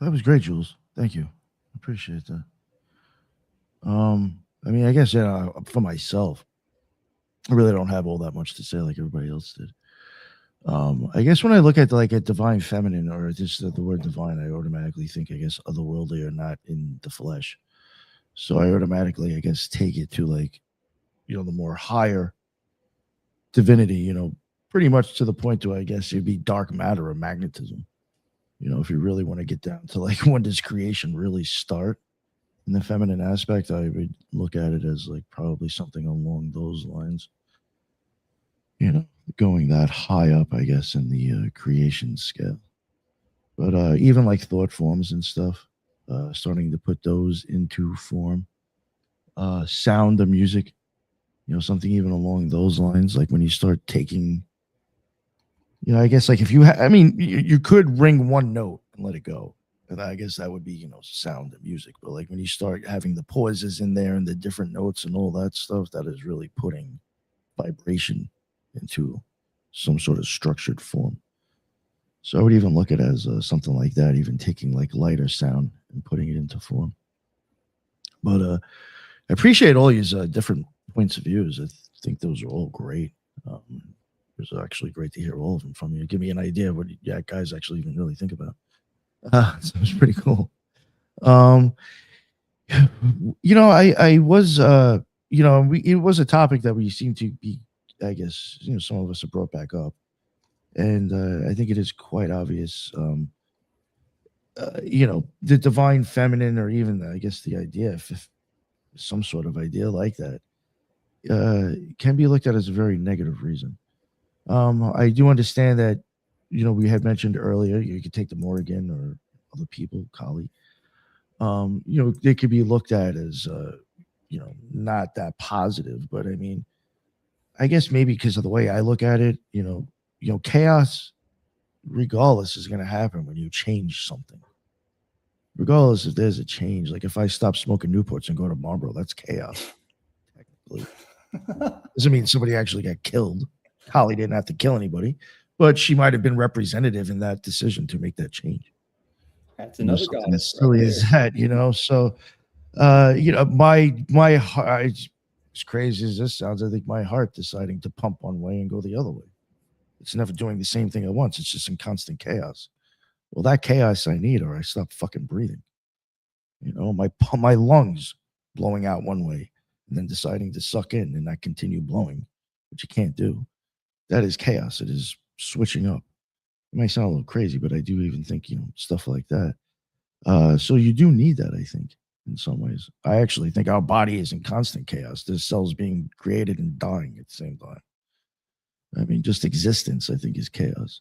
That was great, Jules. Thank you. Appreciate that. I mean, I guess, for myself, I really don't have all that much to say like everybody else did. I guess when I look at like a divine feminine, or just the word divine, I automatically think, I guess, otherworldly or not in the flesh. So I automatically, I guess, take it to like, the more higher divinity, pretty much to the point to, I guess, it'd be dark matter or magnetism. If you really want to get down to like, when does creation really start in the feminine aspect, I would look at it as like probably something along those lines. Going that high up, I guess, in the creation scale. But even like thought forms and stuff, starting to put those into form. Sound of music, something even along those lines. Like when you start taking, I guess, like if you, you could ring one note and let it go. And I guess that would be, sound of music. But like when you start having the pauses in there and the different notes and all that stuff, that is really putting vibration into some sort of structured form. So I would even look at it as something like that, even taking like lighter sound and putting it into form. But I appreciate all these different points of views. I think those are all great. It was actually great to hear all of them from you. Give me an idea of what guys actually even really think about. So it was pretty cool. I was, it was a topic that we seem to be, I guess, some of us have brought back up. And I think it is quite obvious the divine feminine, or even I guess the idea, if some sort of idea like that, can be looked at as a very negative reason. I do understand that, we had mentioned earlier, you could take the Morrigan or other people, Kali. They could be looked at as, not that positive. But I mean, I guess maybe because of the way I look at it, chaos, regardless, is going to happen when you change something. Regardless if there's a change, like if I stop smoking Newports and go to Marlboro, that's chaos. Technically, doesn't mean somebody actually got killed. Holly didn't have to kill anybody, but she might have been representative in that decision to make that change. That's another something goddess as silly right as that, So, my heart, as crazy as this sounds, I think my heart deciding to pump one way and go the other way. It's never doing the same thing at once. It's just in constant chaos. Well, that chaos I need, or I stop fucking breathing. My lungs blowing out one way and then deciding to suck in and not continue blowing, which you can't do. That is chaos. It is switching up. It might sound a little crazy, but I do even think, stuff like that. So you do need that, I think, in some ways. I actually think our body is in constant chaos. There's cells being created and dying at the same time. I mean, just existence, I think, is chaos.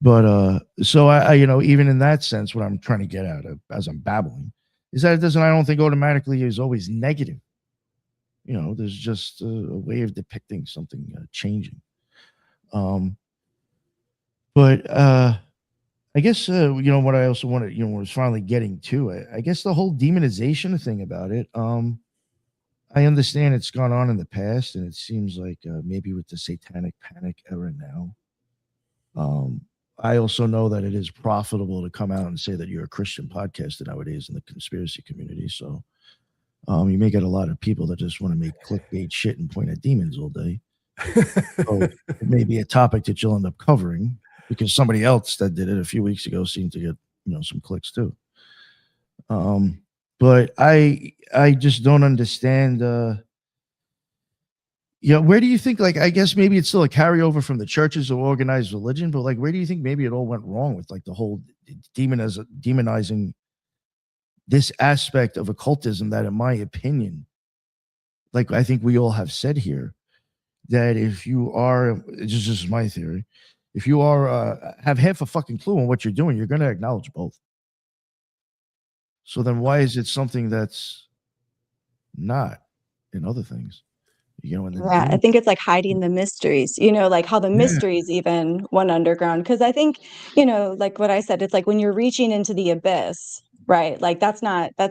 But so I even in that sense, what I'm trying to get at as I'm babbling is that I don't think automatically is always negative. There's just a way of depicting something changing. But I guess what I also wanted, was finally getting to, I guess the whole demonization thing about it. I understand it's gone on in the past, and it seems like maybe with the satanic panic era now. I also know that it is profitable to come out and say that you're a Christian podcaster nowadays in the conspiracy community. So you may get a lot of people that just want to make clickbait shit and point at demons all day. So it may be a topic that you'll end up covering, because somebody else that did it a few weeks ago seemed to get some clicks too. But I just don't understand. Where do you think, like, I guess maybe it's still a carryover from the churches or organized religion, but like, where do you think maybe it all went wrong with like the whole demonizing this aspect of occultism that, in my opinion, like I think we all have said here, that if you are, it's just my theory, if you are have half a fucking clue on what you're doing, you're going to acknowledge both. So then why is it something that's not in other things? I think it's like hiding the mysteries, like how the mysteries even went underground. Because I think, like what I said, it's like when you're reaching into the abyss, right? Like that's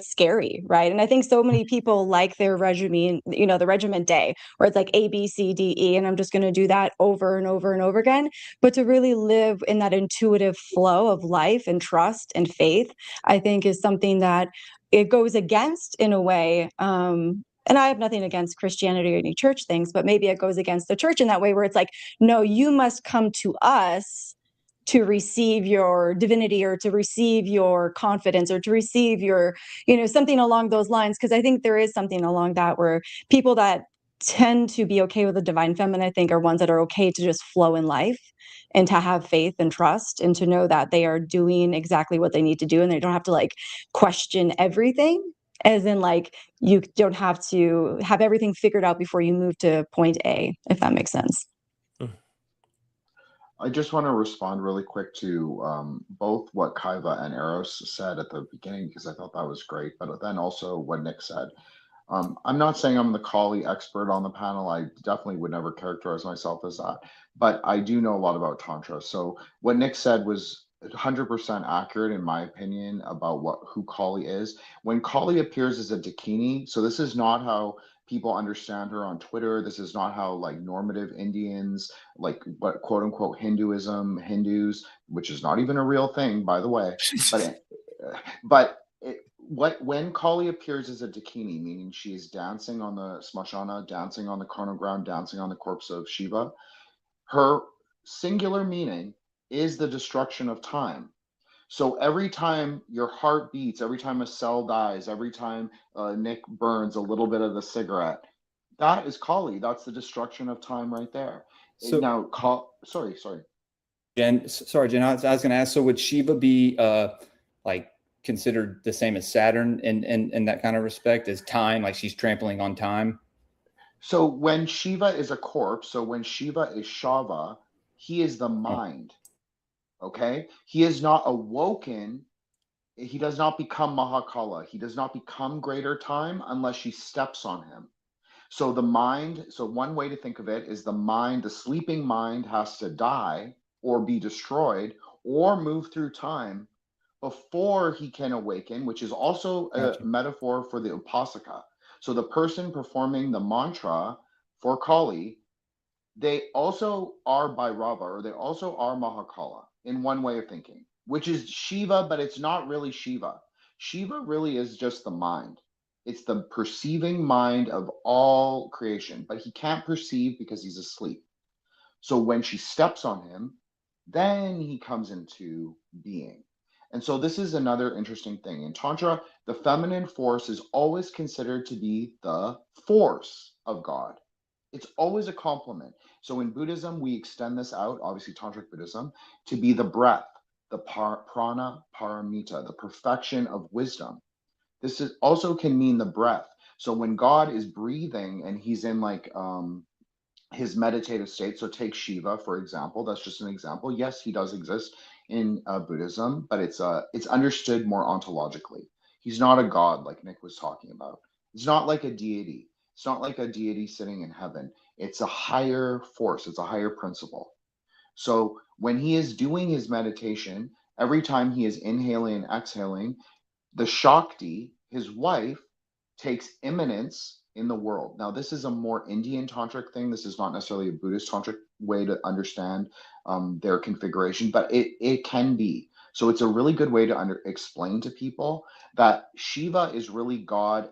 scary, right? And I think so many people like their regimen, the regiment day, where it's like A, B, C, D, E, and I'm just going to do that over and over and over again. But to really live in that intuitive flow of life and trust and faith, I think is something that it goes against in a way. And I have nothing against Christianity or any church things, but maybe it goes against the church in that way, where it's like, no, you must come to us to receive your divinity, or to receive your confidence, or to receive your, something along those lines. Because I think there is something along that, where people that tend to be okay with the divine feminine, I think, are ones that are okay to just flow in life and to have faith and trust, and to know that they are doing exactly what they need to do, and they don't have to like question everything. As in, like, you don't have to have everything figured out before you move to point A, if that makes sense. I just want to respond really quick to both what Kaiva and Eros said at the beginning, because I thought that was great, but then also what Nick said. I'm not saying I'm the Kali expert on the panel. I definitely would never characterize myself as that, but I do know a lot about Tantra. So what Nick said was 100% accurate in my opinion about who Kali is. When Kali appears as a Dakini, so this is not how people understand her on Twitter. This is not how like normative Indians, like what quote unquote Hindus, which is not even a real thing, by the way, when Kali appears as a Dakini, meaning she is dancing on the Smashana, dancing on the carnal ground, dancing on the corpse of Shiva, her singular meaning is the destruction of time. So every time your heart beats, every time a cell dies, every time Nick burns a little bit of the cigarette, that is Kali. That's the destruction of time right there. So now, sorry. Jen, I was going to ask, so would Shiva be like considered the same as Saturn in that kind of respect, as time, like she's trampling on time? So when Shiva is a corpse, so when Shiva is Shava, he is the mind. Okay? He is not awoken. He does not become Mahakala. He does not become greater time unless she steps on him. So the mind, so one way to think of it is the mind, the sleeping mind has to die or be destroyed or move through time before he can awaken, which is also a Gotcha. metaphor for the Upasaka. So the person performing the mantra for Kali, they also are Bhairava, or they also are Mahakala in one way of thinking, which is Shiva, but it's not really Shiva. Shiva really is just the mind. It's the perceiving mind of all creation, but he can't perceive because he's asleep. So when she steps on him, then he comes into being. And so this is another interesting thing. In Tantra, the feminine force is always considered to be the force of God. It's always a complement. So in Buddhism, we extend this out, obviously Tantric Buddhism, to be the breath, the prana paramita, the perfection of wisdom. This is also can mean the breath. So when God is breathing and he's in like his meditative state. So take Shiva, for example. That's just an example. Yes, he does exist in Buddhism, but it's understood more ontologically. He's not a god like Nick was talking about. It's not like a deity. It's not like a deity sitting in heaven. It's a higher force. It's a higher principle. So when he is doing his meditation, every time he is inhaling and exhaling, the Shakti, his wife, takes immanence in the world. Now, this is a more Indian tantric thing. This is not necessarily a Buddhist tantric way to understand their configuration, but it can be. So it's a really good way to explain to people that Shiva is really God.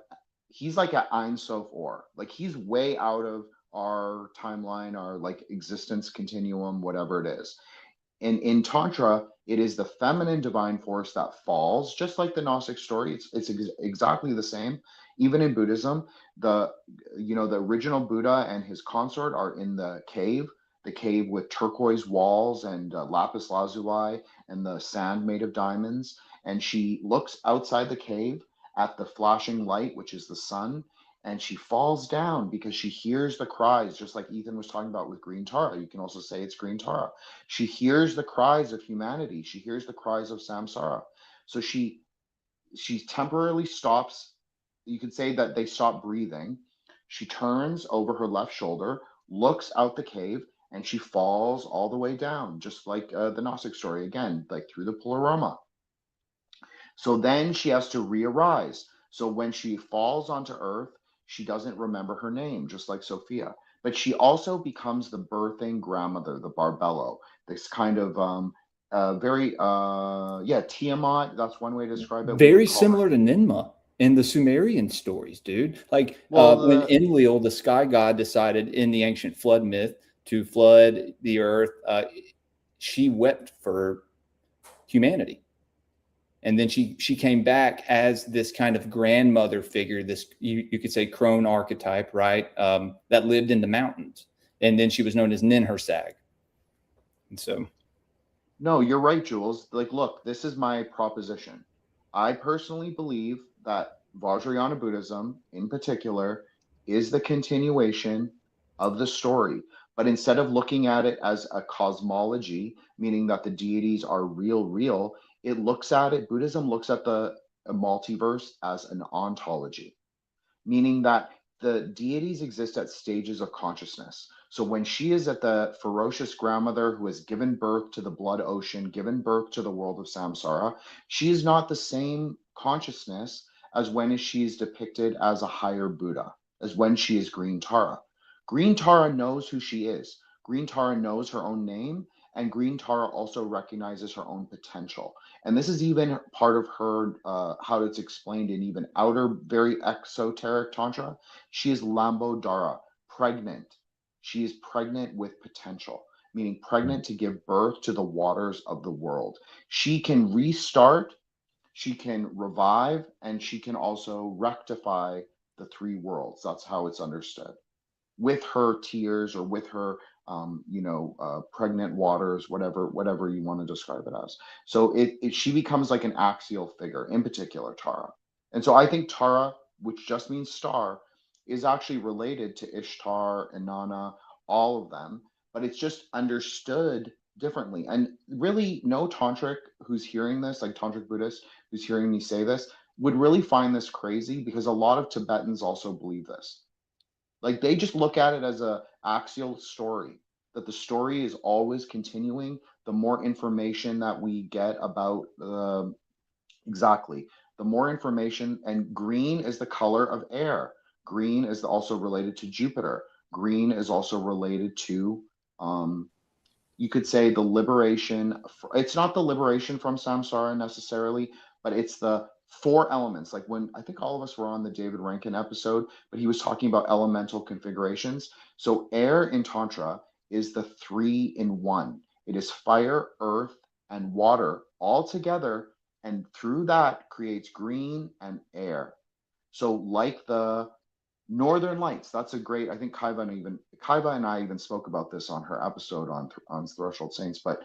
He's like an Ein Sof Or. Like he's way out of our timeline, our like existence continuum, whatever it is. And in Tantra, it is the feminine divine force that falls, just like the Gnostic story. It's exactly the same. Even in Buddhism, the original Buddha and his consort are in the cave with turquoise walls and lapis lazuli and the sand made of diamonds. And she looks outside the cave at the flashing light, which is the sun, and she falls down because she hears the cries, just like Ethan was talking about with Green Tara. You can also say it's Green Tara. She hears the cries of humanity. She hears the cries of samsara. So she temporarily stops. You could say that they stop breathing. She turns over her left shoulder, looks out the cave, and she falls all the way down, just like the Gnostic story, again, like through the pleroma. So then she has to re-arise. So when she falls onto earth, she doesn't remember her name, just like Sophia. But she also becomes the birthing grandmother, the Barbello, this kind of Tiamat. That's one way to describe it. Very similar to Ninmah in the Sumerian stories, dude. Like when Enlil, the sky god, decided in the ancient flood myth to flood the earth, she wept for humanity. And then she came back as this kind of grandmother figure, this you could say crone archetype, right? That lived in the mountains. And then she was known as Ninhursag. And so, no, you're right, Jules. Like, look, this is my proposition. I personally believe that Vajrayana Buddhism, in particular, is the continuation of the story. But instead of looking at it as a cosmology, meaning that the deities are real, it looks at it, Buddhism looks at the multiverse as an ontology, meaning that the deities exist at stages of consciousness. So when she is at the ferocious grandmother who has given birth to the blood ocean, given birth to the world of samsara, she is not the same consciousness as when she is depicted as a higher Buddha, as when she is Green Tara. Green Tara knows who she is. Green Tara knows her own name, and Green Tara also recognizes her own potential. And this is even part of her, how it's explained in even outer, very exoteric Tantra. She is Lambodara, pregnant. She is pregnant with potential, meaning pregnant to give birth to the waters of the world. She can restart, she can revive, and she can also rectify the three worlds. That's how it's understood. With her tears or with her pregnant waters, whatever you want to describe it as. So she becomes like an axial figure, in particular Tara. And so I think Tara, which just means star, is actually related to Ishtar, Inanna, all of them, but it's just understood differently. And really, no tantric who's hearing this, like tantric Buddhist who's hearing me say this, would really find this crazy, because a lot of Tibetans also believe this. Like, they just look at it as a axial story, that the story is always continuing. The more information that we get about exactly, the more information. And green is the color of air. Green is also related to Jupiter. Green is also related to, you could say, the liberation. It's not the liberation from samsara necessarily, but it's the 4 elements. Like, when I think all of us were on the David Rankin episode, but he was talking about elemental configurations. So air in Tantra is the 3 in 1. It is fire, earth, and water all together, and through that creates green and air. So like the Northern Lights, that's a great, I think Kaiba and I even spoke about this on her episode on Threshold Saints, but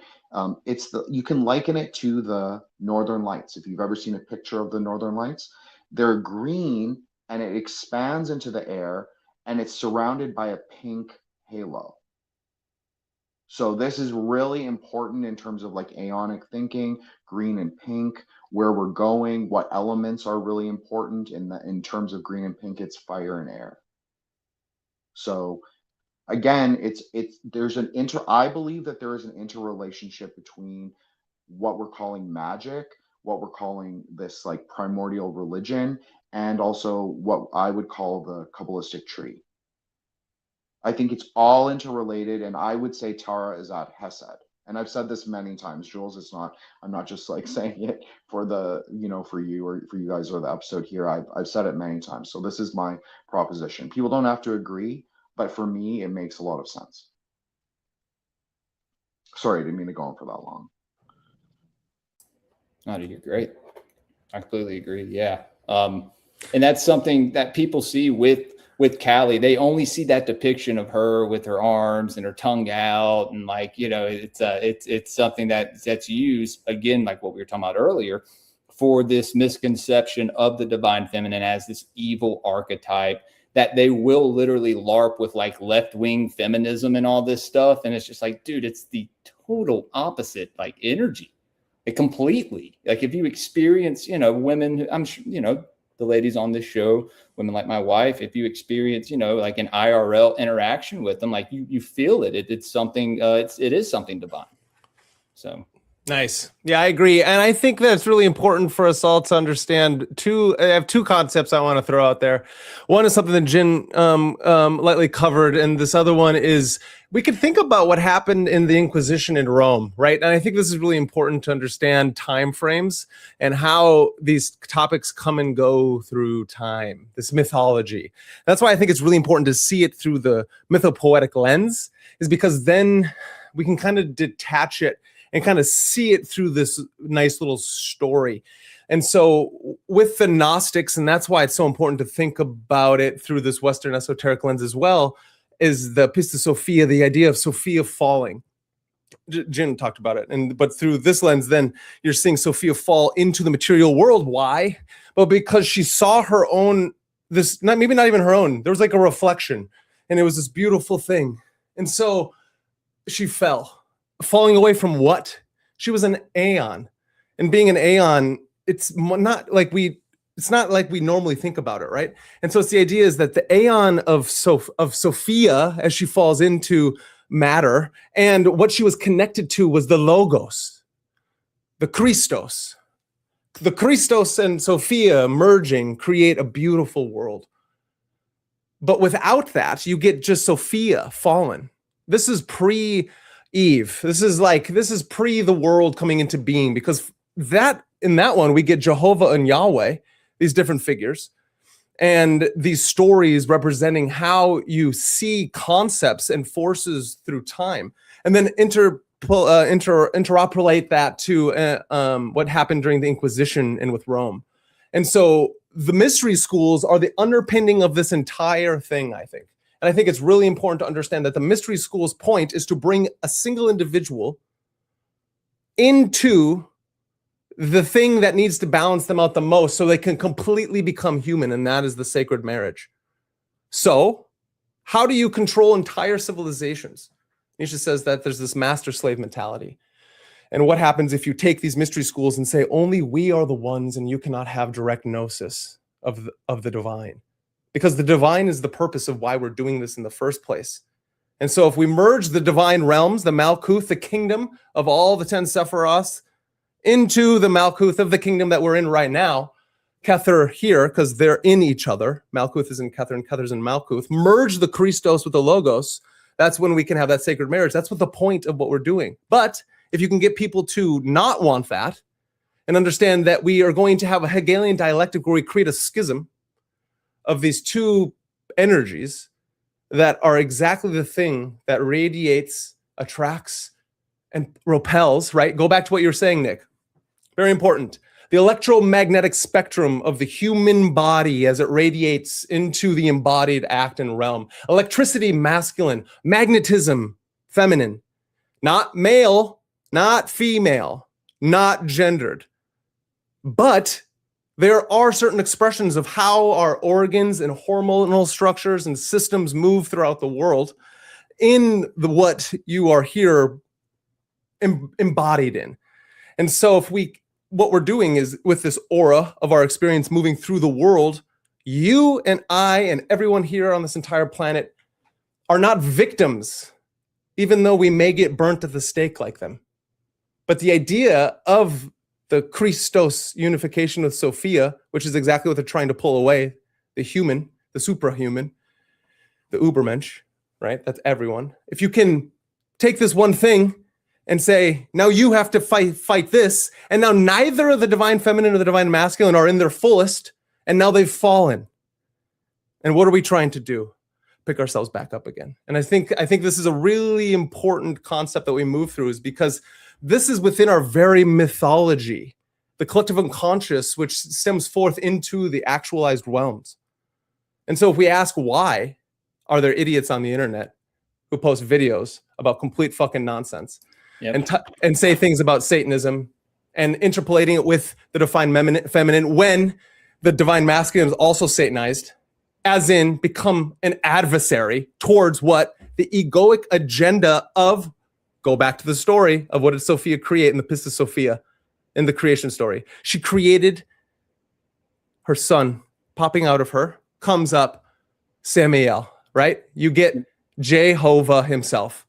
you can liken it to the Northern Lights. If you've ever seen a picture of the Northern Lights, they're green and it expands into the air and it's surrounded by a pink halo. So this is really important in terms of like aeonic thinking, green and pink, where we're going, what elements are really important in terms of green and pink. It's fire and air. So again, I believe that there is an interrelationship between what we're calling magic, what we're calling this like primordial religion, and also what I would call the Kabbalistic tree. I think it's all interrelated, and I would say Tara is at Hesed. And I've said this many times, Jules. I'm not just like saying it for for you or for you guys or the episode here. I've said it many times. So this is my proposition. People don't have to agree, but for me, it makes a lot of sense. Sorry, I didn't mean to go on for that long. No, you're great. I completely agree. Yeah. And that's something that people see with Callie. They only see that depiction of her with her arms and her tongue out, and like, it's something that's used again, like what we were talking about earlier, for this misconception of the divine feminine as this evil archetype that they will literally LARP with, like left-wing feminism and all this stuff. And it's just like, dude, it's the total opposite, like energy. It completely, like, if you experience, women, I'm sure, the ladies on this show, women like my wife, if you experience, like an IRL interaction with them, like you feel it. It's something, it is something divine. So. Nice. Yeah, I agree. And I think that's really important for us all to understand I have 2 concepts I want to throw out there. One is something that Jin lightly covered. And this other one is, we could think about what happened in the Inquisition in Rome, right? And I think this is really important to understand time frames and how these topics come and go through time, this mythology. That's why I think it's really important to see it through the mythopoetic lens, is because then we can kind of detach it and kind of see it through this nice little story. And so with the Gnostics, and that's why it's so important to think about it through this Western esoteric lens as well, is the Pista Sophia, the idea of Sophia falling. Jin talked about it. But through this lens, then you're seeing Sophia fall into the material world. Why? Well, because she saw her own, maybe not even her own, there was like a reflection, and it was this beautiful thing. And so she fell. Falling away from what? She was an aeon, and being an aeon, it's not like we normally think about it, right? And so it's the idea is that the aeon of Sophia, as she falls into matter, and what she was connected to was the logos, the Christos. The Christos and Sophia merging create a beautiful world. But without that, you get just Sophia fallen. This is pre-Eve. This is pre the world coming into being, because in that one we get Jehovah and Yahweh, these different figures, and these stories representing how you see concepts and forces through time, and then interopolate that to what happened during the Inquisition and with Rome. And so the mystery schools are the underpinning of this entire thing, I think. And I think it's really important to understand that the mystery school's point is to bring a single individual into the thing that needs to balance them out the most so they can completely become human, and that is the sacred marriage. So how do you control entire civilizations? Nietzsche says that there's this master-slave mentality. And what happens if you take these mystery schools and say, only we are the ones and you cannot have direct gnosis of the divine? Because the divine is the purpose of why we're doing this in the first place. And so if we merge the divine realms, the Malkuth, the kingdom of all the 10 Sephiroths, into the Malkuth of the kingdom that we're in right now, Kether here, because they're in each other, Malkuth is in Kether and Kether's in Malkuth, merge the Christos with the Logos, that's when we can have that sacred marriage. That's what the point of what we're doing. But if you can get people to not want that and understand that we are going to have a Hegelian dialectic where we create a schism of these two energies that are exactly the thing that radiates, attracts, and repels, right? Go back to what you were saying, Nick. Very important. The electromagnetic spectrum of the human body as it radiates into the embodied act and realm. Electricity, masculine. Magnetism, feminine. Not male, not female, not gendered. But there are certain expressions of how our organs and hormonal structures and systems move throughout the world in what you are here embodied in. And so what we're doing is with this aura of our experience moving through the world, you and I and everyone here on this entire planet are not victims, even though we may get burnt at the stake like them. But the idea of the Christos unification with Sophia, which is exactly what they're trying to pull away, the human, the suprahuman, the Ubermensch, right? That's everyone. If you can take this one thing and say, now you have to fight this, and now neither of the divine feminine or the divine masculine are in their fullest, and now they've fallen. And what are we trying to do? Pick ourselves back up again. And I think this is a really important concept that we move through, is because this is within our very mythology, the collective unconscious, which stems forth into the actualized realms. And so if we ask why are there idiots on the internet who post videos about complete fucking nonsense, yep, and say things about Satanism and interpolating it with the divine feminine when the divine masculine is also Satanized, as in become an adversary towards what the egoic agenda of, go back to the story of what did Sophia create in the Pistis Sophia in the creation story. She created her son popping out of her, comes up Samael, right? You get Jehovah himself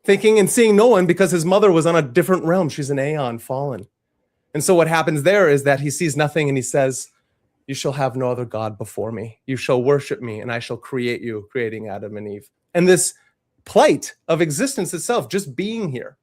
thinking and seeing no one because his mother was on a different realm. She's an aeon fallen. And so what happens there is that he sees nothing and he says, you shall have no other God before me. You shall worship me and I shall create you, creating Adam and Eve. And this plight of existence itself, just being here.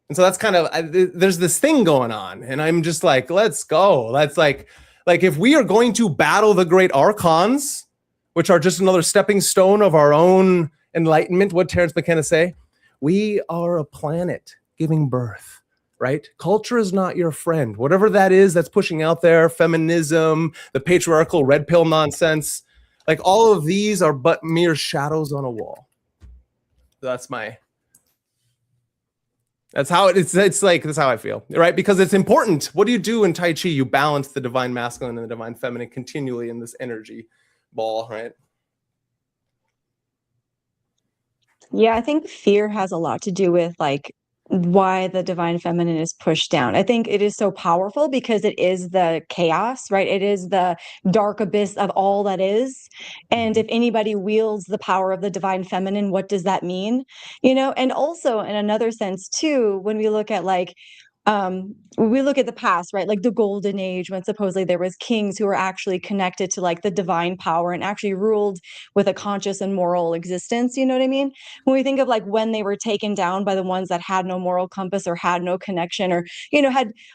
And so that's kind of, there's this thing going on. And I'm just like, let's go. That's like if we are going to battle the great archons, which are just another stepping stone of our own enlightenment, what Terence McKenna say? We are a planet giving birth, right? Culture is not your friend. Whatever that is that's pushing out there, feminism, the patriarchal red pill nonsense, like all of these are but mere shadows on a wall. That's how it's like, that's how I feel, right? Because it's important. What do you do in Tai Chi? You balance the divine masculine and the divine feminine continually in this energy ball, right? Yeah, I think fear has a lot to do with like why the divine feminine is pushed down. I think it is so powerful because it is the chaos, right? It is the dark abyss of all that is. And if anybody wields the power of the divine feminine, what does that mean? You know, and also in another sense too, when we look at like we look at the past, right? Like the golden age when supposedly there was kings who were actually connected to like the divine power and actually ruled with a conscious and moral existence. You know what I mean? When we think of like when they were taken down by the ones that had no moral compass or had no connection or, you know,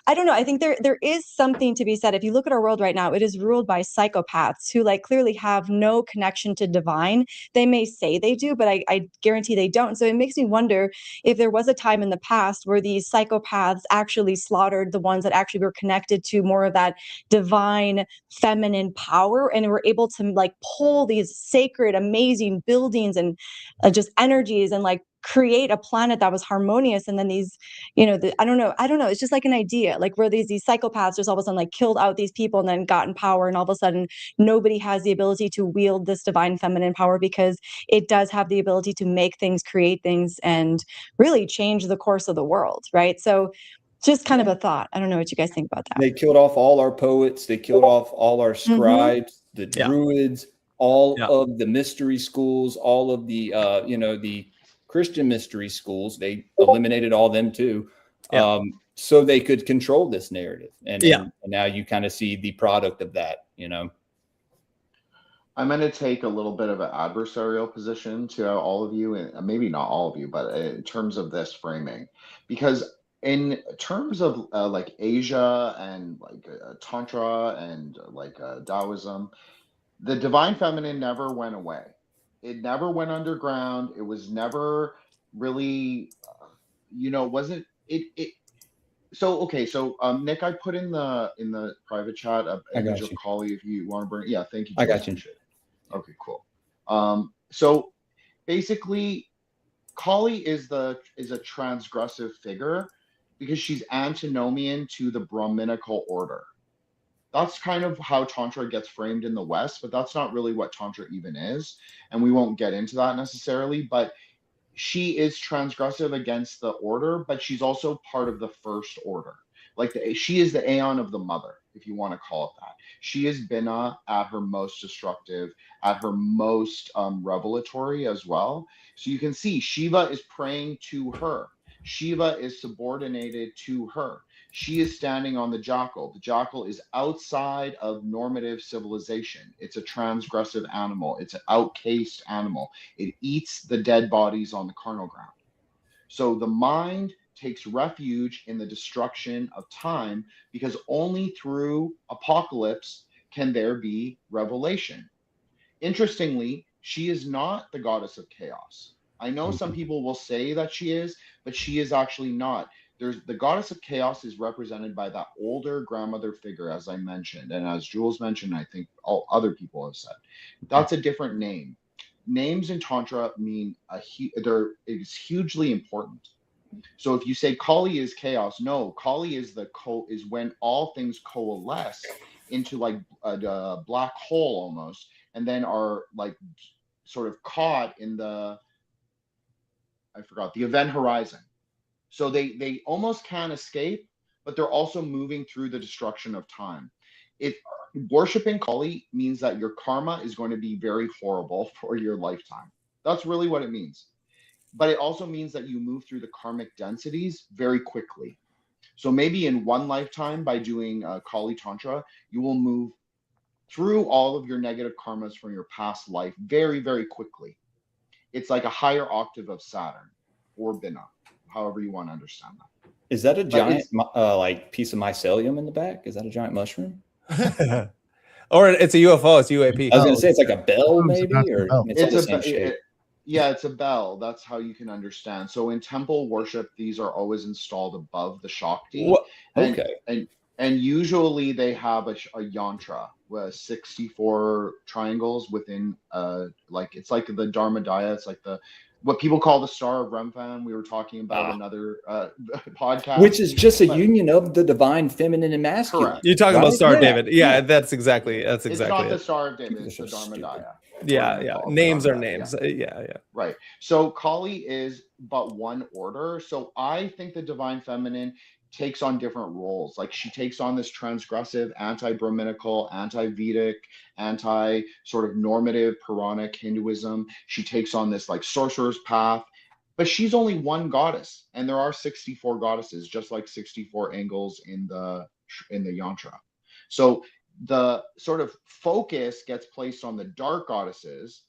I don't know. I think there is something to be said. If you look at our world right now, it is ruled by psychopaths who like clearly have no connection to divine. They may say they do, but I guarantee they don't. So it makes me wonder if there was a time in the past where these psychopaths actually slaughtered the ones that actually were connected to more of that divine feminine power, and were able to like pull these sacred, amazing buildings and just energies and like create a planet that was harmonious. And then these, I don't know, it's just like an idea, like where these psychopaths just all of a sudden like killed out these people and then got in power, and all of a sudden nobody has the ability to wield this divine feminine power, because it does have the ability to make things, create things, and really change the course of the world, right? So just kind of a thought. I don't know what you guys think about that. They killed off all our poets. They killed off all our scribes, the Yeah. druids, all Yeah. of the mystery schools, all of the the Christian mystery schools. They eliminated all them too, Yeah. so they could control this narrative. And now you kind of see the product of that. I'm going to take a little bit of an adversarial position to all of you, and maybe not all of you, but in terms of this framing, because in terms of like Asia and like Tantra and like Taoism, the divine feminine never went away. It never went underground. It was never really, wasn't it? So okay, so Nick, I put in the private chat an image of Kali if you want to bring. Yeah, thank you. I got you. Okay, cool. So basically, Kali is a transgressive figure because she's antinomian to the Brahminical order. That's kind of how Tantra gets framed in the West, but that's not really what Tantra even is, and we won't get into that necessarily. But she is transgressive against the order, but she's also part of the first order. Like she is the Aeon of the mother, if you want to call it that. She is Binah at her most destructive, at her most revelatory as well. So you can see Shiva is praying to her. Shiva is subordinated to her. She is standing on the jackal. The jackal is outside of normative civilization. It's a transgressive animal. It's an outcast animal. It eats the dead bodies on the carnal ground. So the mind takes refuge in the destruction of time, because only through apocalypse can there be revelation. Interestingly, she is not the goddess of chaos. I know some people will say that she is, but she is actually not. The goddess of chaos is represented by that older grandmother figure, as I mentioned, and as Jules mentioned, I think all other people have said. That's a different name. Names in Tantra mean it's hugely important. So if you say Kali is chaos, no, Kali is is when all things coalesce into like a black hole almost, and then are like sort of caught in the event horizon. So they almost can't escape, but they're also moving through the destruction of time. Worshipping Kali means that your karma is going to be very horrible for your lifetime. That's really what it means. But it also means that you move through the karmic densities very quickly. So maybe in one lifetime, by doing Kali Tantra, you will move through all of your negative karmas from your past life very, very quickly. It's like a higher octave of Saturn or Binah, however you want to understand that. Is that a giant like piece of mycelium in the back? Is that a giant mushroom? Or it's a UFO, it's UAP. I was going to say it's like a bell, maybe, or it's all the same shape. Yeah, it's a bell. That's how you can understand. So in temple worship, these are always installed above the Shakti. And usually they have a yantra with 64 triangles within it's like the Dharmadaya. It's like what people call the Star of Remphan. We were talking about another podcast, which is just a union of the divine feminine and masculine. Correct. You're talking about Star of David. Yeah, that's exactly. It's not the Star of David. It's the Dharmadaya. Yeah. Names are names. Yeah. Right. So Kali is but one order. So I think the divine feminine takes on different roles. Like she takes on this transgressive, anti-Brahminical, anti-Vedic, sort of normative Puranic Hinduism. She takes on this like sorcerer's path, but she's only one goddess, and there are 64 goddesses, just like 64 angles in the yantra. So the sort of focus gets placed on the dark goddesses,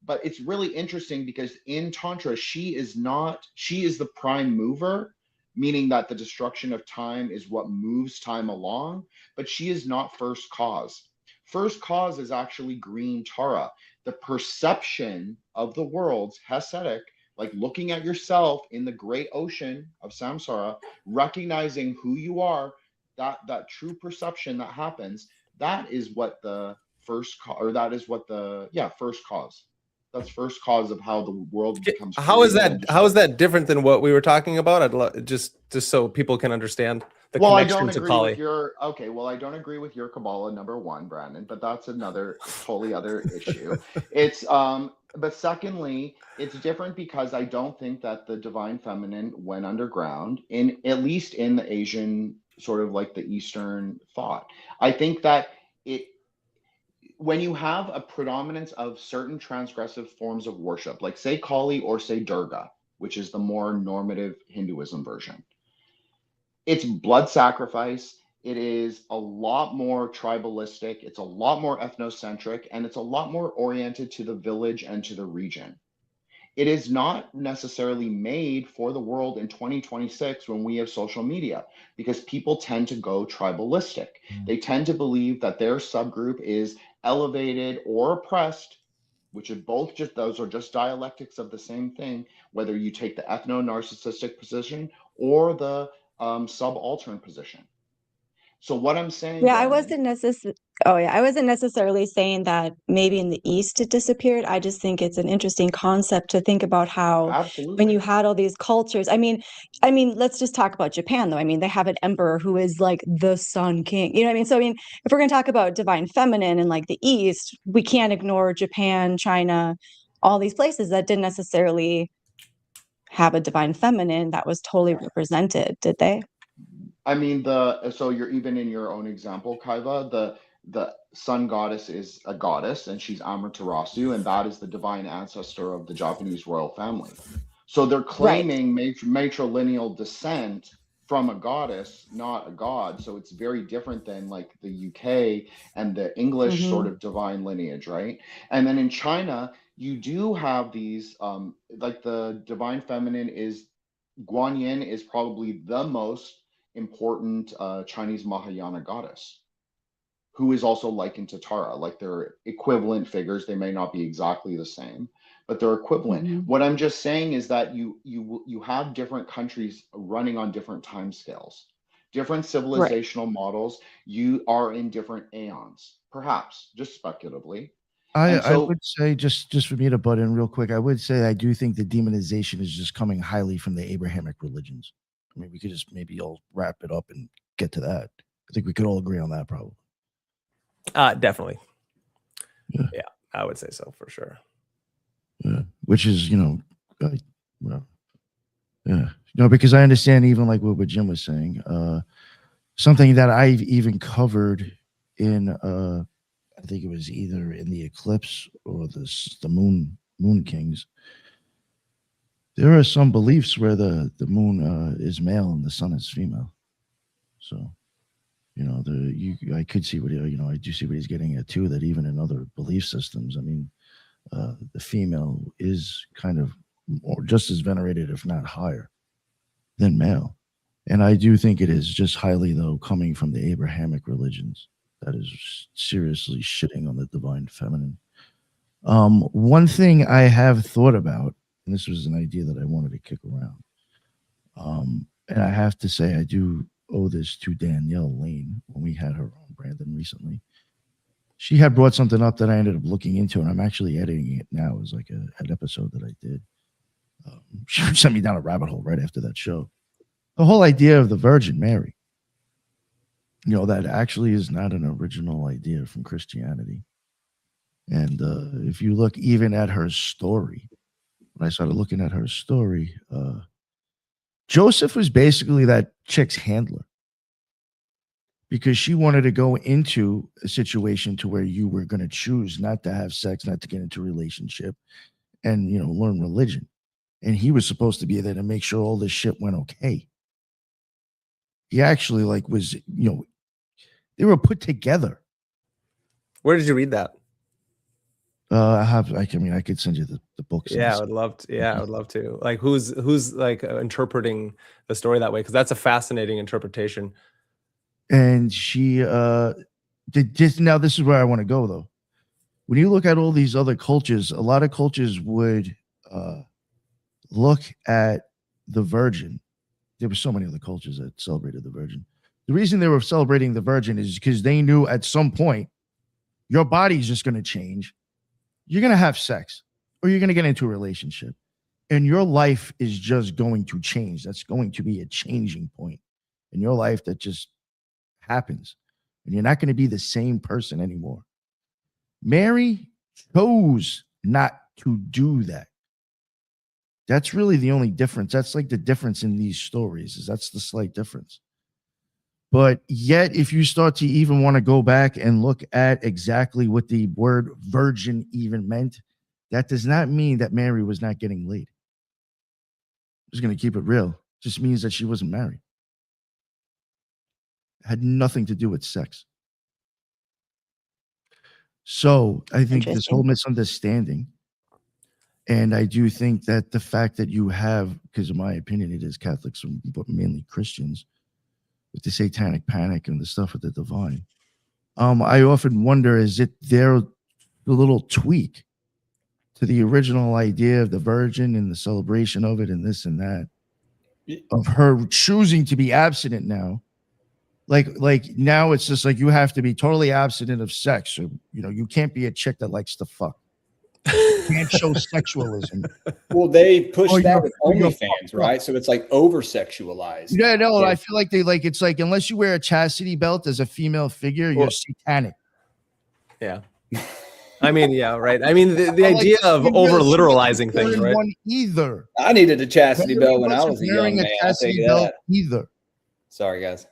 but it's really interesting because in Tantra, she is the prime mover, meaning that the destruction of time is what moves time along, but she is not first cause. First cause is actually green Tara. The perception of the worlds, Hasidic, like looking at yourself in the great ocean of samsara, recognizing who you are, that true perception that happens, that is what the first or that is what the first cause. That's first cause of how the world becomes How is created and that? How is destroyed. that different than what we were talking about? I'd love just so people can understand the Well, I connection don't to agree with Kali. your okay. Well, I don't agree with your Kabbalah number one, Brandon, but that's another totally other issue. It's but secondly, it's different because I don't think that the divine feminine went underground in at least in the Asian sort of like the Eastern thought. I think that it when you have a predominance of certain transgressive forms of worship, like say Kali or say Durga, which is the more normative Hinduism version, it's blood sacrifice. It is a lot more tribalistic. It's a lot more ethnocentric, and it's a lot more oriented to the village and to the region. It is not necessarily made for the world in 2026 when we have social media, because people tend to go tribalistic. They tend to believe that their subgroup is elevated or oppressed, which are both just those are just dialectics of the same thing, whether you take the ethno-narcissistic position or the subaltern position. So what I'm saying, Yeah, Brandon, I wasn't necessarily saying that maybe in the East it disappeared. I just think it's an interesting concept to think about how when you absolutely. had all these cultures, let's just talk about Japan though. I mean, they have an emperor who is like the Sun King. You know what I mean? So I mean, if we're going to talk about divine feminine in like the East, we can't ignore Japan, China, all these places that didn't necessarily have a divine feminine that was totally represented, did they? I mean, so you're even in your own example, Kaiva, the sun goddess is a goddess and she's Amaterasu, and that is the divine ancestor of the Japanese royal family. So they're Right. claiming matrilineal descent from a goddess, not a god. So it's very different than like the UK and the English sort Hmm. of divine lineage, right? And then in China, you do have these like the divine feminine is Guanyin is probably the most important Chinese Mahayana goddess, who is also likened to Tara. Like they're equivalent figures. They may not be exactly the same, but they're equivalent. Hmm. What I'm just saying is that you have different countries running on different time scales, different Right. civilizational models. You are in different aeons, perhaps just speculatively. I, And I so would say just for me to butt in real quick, I would say I do think the demonization is just coming highly from the Abrahamic religions. I mean, we could just maybe all wrap it up and get to that. I think we could all agree on that, probably. Definitely. Yeah. Yeah, I would say so for sure. Yeah. Which is, well, yeah, because I understand even like what Jim was saying. Something that I've even covered in, I think it was either in the eclipse or the moon kings. There are some beliefs where the moon is male and the sun is female. So, I could see what I do see what he's getting at too. That even in other belief systems, I mean, the female is kind of or just as venerated, if not higher, than male. And I do think it is just highly though coming from the Abrahamic religions that is seriously shitting on the divine feminine. One thing I have thought about, and this was an idea that I wanted to kick around. And I have to say, I do owe this to Danielle Lane when we had her on Brandon recently. She had brought something up that I ended up looking into, and I'm actually editing it now as like an episode that I did. She sent me down a rabbit hole right after that show. The whole idea of the Virgin Mary, that actually is not an original idea from Christianity. And if you look even at her story, when I started looking at her story, Joseph was basically that chick's handler because she wanted to go into a situation to where you were going to choose not to have sex, not to get into a relationship, and learn religion. And he was supposed to be there to make sure all this shit went okay. He actually was, they were put together. Where did you read that? I could send you the books. Yeah, I would love to. Yeah, I would love to. Like, who's like interpreting the story that way? Because that's a fascinating interpretation. And she did this. Now, this is where I want to go, though. When you look at all these other cultures, a lot of cultures would look at the Virgin. There were so many other cultures that celebrated the Virgin. The reason they were celebrating the Virgin is because they knew at some point your body's just going to change. You're going to have sex or you're going to get into a relationship and your life is just going to change. That's going to be a changing point in your life that just happens. And you're not going to be the same person anymore. Mary chose not to do that. That's really the only difference. That's like the difference in these stories. Is that's the slight difference. But yet, if you start to even want to go back and look at exactly what the word virgin even meant, that does not mean that Mary was not getting laid. I'm just going to keep it real. It just means that she wasn't married. It had nothing to do with sex. So I think this whole misunderstanding, and I do think that the fact that you have, because in my opinion, it is Catholics, but mainly Christians, with the satanic panic and the stuff with the divine. I often wonder, is it their little tweak to the original idea of the Virgin and the celebration of it and this and that, of her choosing to be abstinent now? Like now it's just like you have to be totally abstinent of sex. Or, you can't be a chick that likes to fuck. You can't show sexualism. Well, they push that with you're OnlyFans, right? So it's like over sexualized. Yeah, no, I feel like it's like unless you wear a chastity belt as a female figure, you're satanic. Yeah. I mean, yeah, right. I mean, the idea of over literalizing things, right? One either. I needed a chastity belt when I was a young man. I'll take that. Either. Sorry, guys.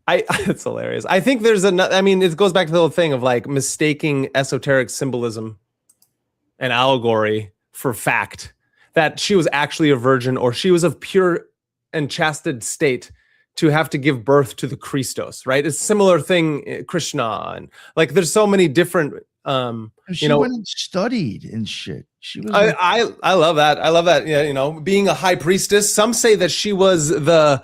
It's hilarious. I think there's another. I mean, it goes back to the whole thing of like mistaking esoteric symbolism and allegory for fact that she was actually a virgin or she was of pure and chasted state to have to give birth to the Christos, right? It's a similar thing, Krishna, and like there's so many different. She went and studied and shit. She was. I love that. I love that. Yeah, being a high priestess. Some say that she was the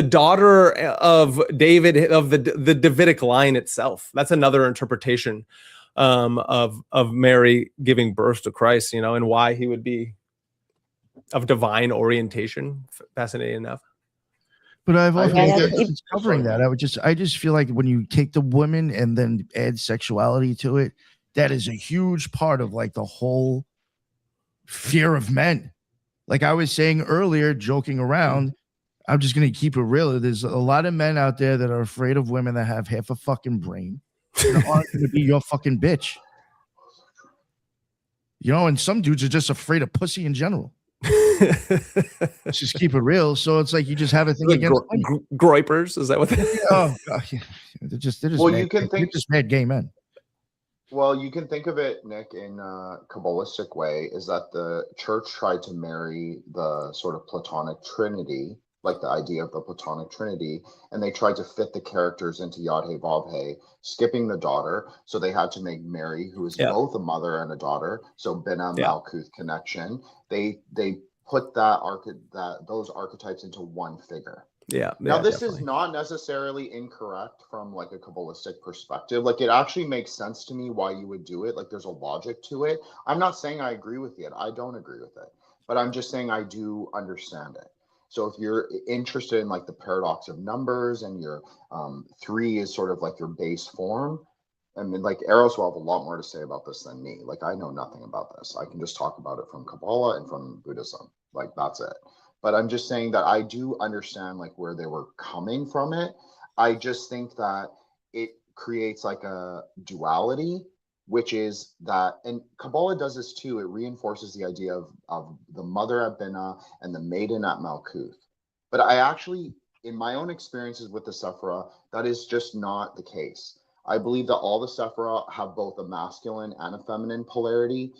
daughter of David, of the Davidic line itself. That's another interpretation of Mary giving birth to Christ, and why he would be of divine orientation. Fascinating enough. But I've often covering that. I just feel like when you take the women and then add sexuality to it, that is a huge part of like the whole fear of men. Like I was saying earlier, joking around, I'm just going to keep it real. There's a lot of men out there that are afraid of women that have half a fucking brain and aren't going to be your fucking bitch. And some dudes are just afraid of pussy in general. Let's just keep it real. So it's like you just have a thing against groipers. Is that what? Oh, yeah. They're just mad gay men. Well, you can think of it, Nick, in a Kabbalistic way, is that the church tried to marry the sort of Platonic Trinity, like the idea of the Platonic Trinity, and they tried to fit the characters into Yod He Vav He, skipping the daughter. So they had to make Mary, who is both a mother and a daughter, so Bina Malkuth connection. They put those archetypes into one figure. Now this definitely is not necessarily incorrect from like a Kabbalistic perspective. Like it actually makes sense to me why you would do it. Like there's a logic to it. I'm not saying I agree with it. I don't agree with it, but I'm just saying I do understand it. So if you're interested in like the paradox of numbers and your 3 is sort of like your base form, I mean, like Eros will have a lot more to say about this than me. Like I know nothing about this. I can just talk about it from Kabbalah and from Buddhism. Like that's it. But I'm just saying that I do understand like where they were coming from it. I just think that it creates like a duality, which is that, and Kabbalah does this too. It reinforces the idea of the mother at Bina and the maiden at Malkuth. But I actually, in my own experiences with the Sephirah, that is just not the case. I believe that all the Sephirah have both a masculine and a feminine polarity.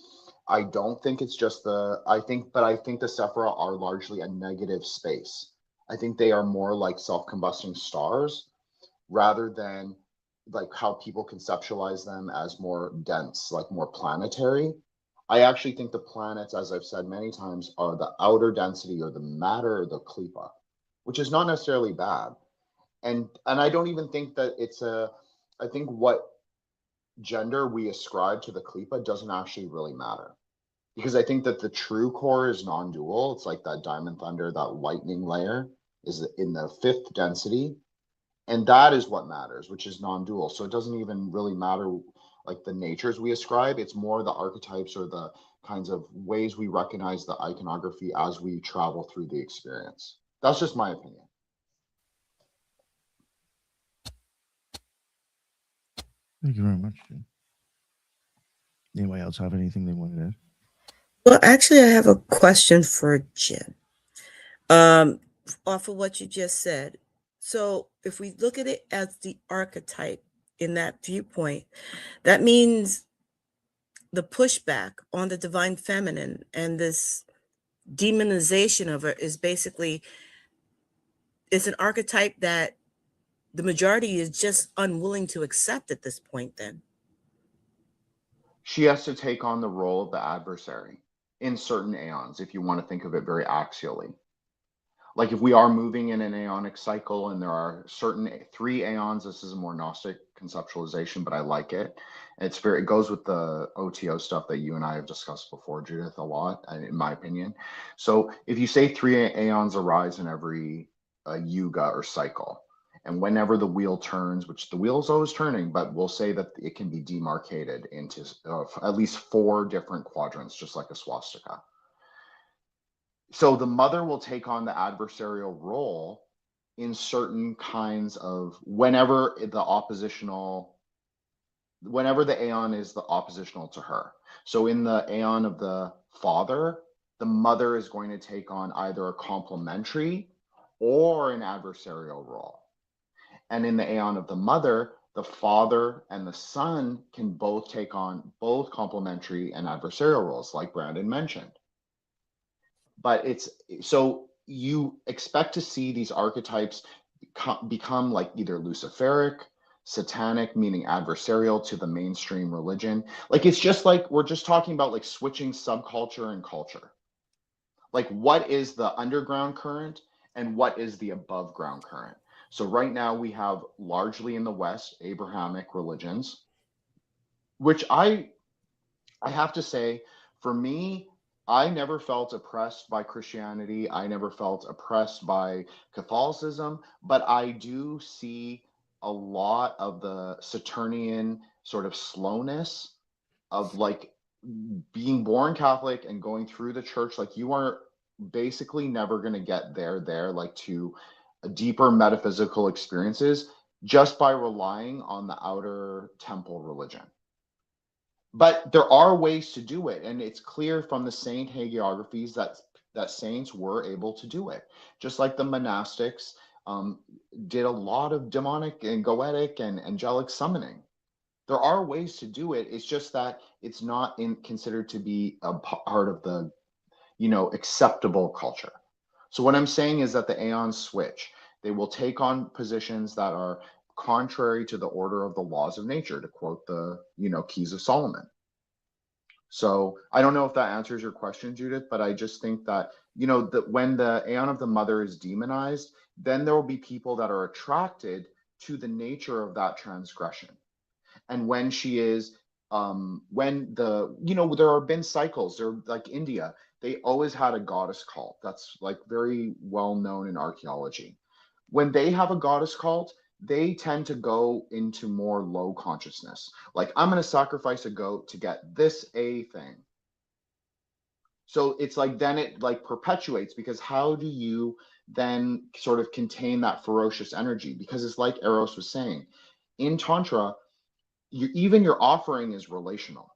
I don't think it's just I think the Sephirah are largely a negative space. I think they are more like self-combusting stars rather than like how people conceptualize them as more dense, like more planetary. I actually think the planets, as I've said many times, are the outer density or the matter or the klipa, which is not necessarily bad. And I don't even think that I think what gender we ascribe to the klipa doesn't actually really matter. because I think that the true core is non-dual. It's like that diamond thunder, that lightning layer is in the 5th density. And that is what matters, which is non-dual. So it doesn't even really matter like the natures we ascribe. It's more the archetypes or the kinds of ways we recognize the iconography as we travel through the experience. That's just my opinion. Thank you very much, Jim. Anybody else have anything they wanted to add? Well, actually, I have a question for Jen. Off of what you just said. So if we look at it as the archetype in that viewpoint, that means the pushback on the divine feminine and this demonization of it is basically, it's an archetype that the majority is just unwilling to accept at this point then. She has to take on the role of the adversary in certain aeons, if you want to think of it very axially. Like if we are moving in an aeonic cycle and there are certain 3 aeons, this is a more Gnostic conceptualization, but I like it. It goes with the OTO stuff that you and I have discussed before, Judith, a lot, in my opinion. So if you say 3 aeons arise in every yuga or cycle, and whenever the wheel turns, which the wheel is always turning, but we'll say that it can be demarcated into at least 4 different quadrants, just like a swastika. So the mother will take on the adversarial role in certain kinds of whenever the aeon is the oppositional to her. So in the aeon of the father, the mother is going to take on either a complementary or an adversarial role. And in the aeon of the mother, the father and the son can both take on both complementary and adversarial roles, like Brandon mentioned. But it's so you expect to see these archetypes become like either Luciferic, satanic, meaning adversarial to the mainstream religion. Like it's just like we're just talking about like switching subculture and culture. Like what is the underground current and what is the above ground current? So right now we have largely in the West Abrahamic religions, which I have to say, for me, I never felt oppressed by Christianity. I never felt oppressed by Catholicism, but I do see a lot of the Saturnian sort of slowness of like being born Catholic and going through the church. Like you are basically never going to get there, like to deeper metaphysical experiences just by relying on the outer temple religion. But there are ways to do it, and it's clear from the saint hagiographies that saints were able to do it. Just like the monastics did a lot of demonic and goetic and angelic summoning. There are ways to do it. It's just that it's not considered to be a part of the, acceptable culture. So what I'm saying is that the aeons switch. They will take on positions that are contrary to the order of the laws of nature, to quote the, Keys of Solomon. So I don't know if that answers your question, Judith, but I just think that, that when the aeon of the mother is demonized, then there will be people that are attracted to the nature of that transgression. And when she is, there have been cycles, there like India, they always had a goddess cult. That's like very well known in archaeology. When they have a goddess cult, they tend to go into more low consciousness. Like, I'm going to sacrifice a goat to get this a thing. So it's like, then it like perpetuates, because how do you then sort of contain that ferocious energy? Because it's like Eros was saying, in Tantra, even your offering is relational.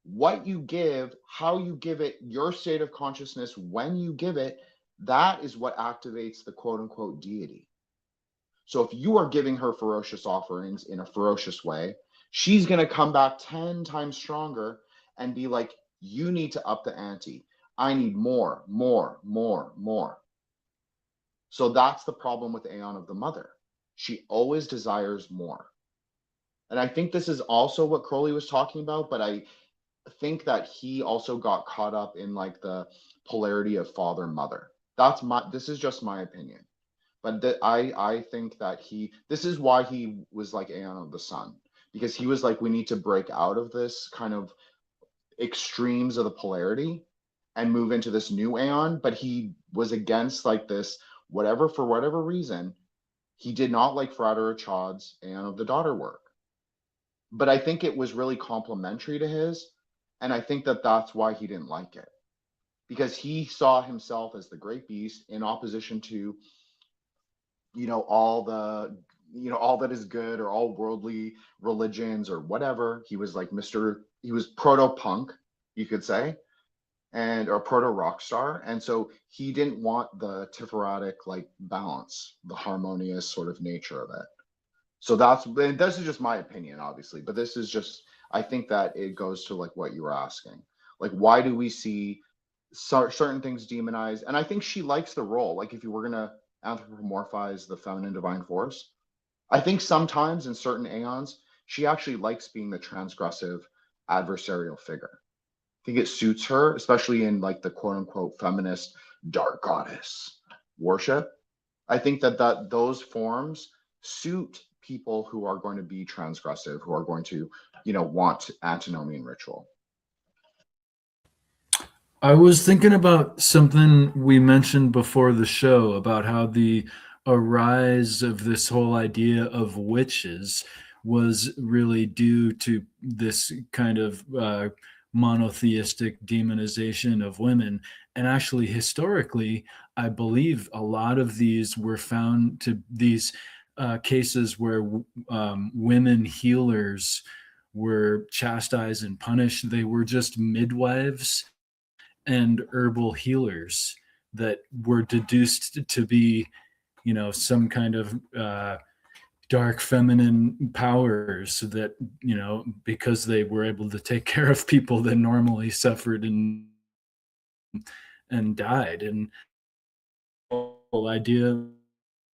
What you give, how you give it, your state of consciousness when you give it, that is what activates the quote unquote deity. So if you are giving her ferocious offerings in a ferocious way, she's going to come back 10 times stronger and be like, you need to up the ante. I need more, more, more, more. So that's the problem with Aeon of the Mother. She always desires more. And I think this is also what Crowley was talking about, but I think that he also got caught up in like the polarity of father mother. This is just my opinion. But I think that this is why he was like Aeon of the Sun, because he was like, we need to break out of this kind of extremes of the polarity and move into this new aeon, but he was against like this, whatever, for whatever reason, he did not like Frater Chad's Aeon of the Daughter work. But I think it was really complementary to his, and I think that that's why he didn't like it, because he saw himself as the great beast in opposition to, all the, all that is good or all worldly religions or whatever. He was like he was proto-punk, you could say, and or proto rock star, and so he didn't want the Tiferatic like balance, the harmonious sort of nature of it. So this is just my opinion, obviously, but this is just, I think that it goes to like what you were asking, like why do we see certain things demonized? And I think she likes the role. Like if you were gonna anthropomorphize the feminine divine force, I think sometimes in certain aeons she actually likes being the transgressive adversarial figure. I think it suits her, especially in like the quote unquote feminist dark goddess worship. I think that those forms suit people who are going to be transgressive, who are going to, want antinomian ritual. I was thinking about something we mentioned before the show about how the arise of this whole idea of witches was really due to this kind of monotheistic demonization of women. And actually, historically, I believe a lot of these were found to these cases where women healers were chastised and punished. They were just midwives and herbal healers that were deduced to be, some kind of dark feminine powers that, because they were able to take care of people that normally suffered and died. And the whole idea of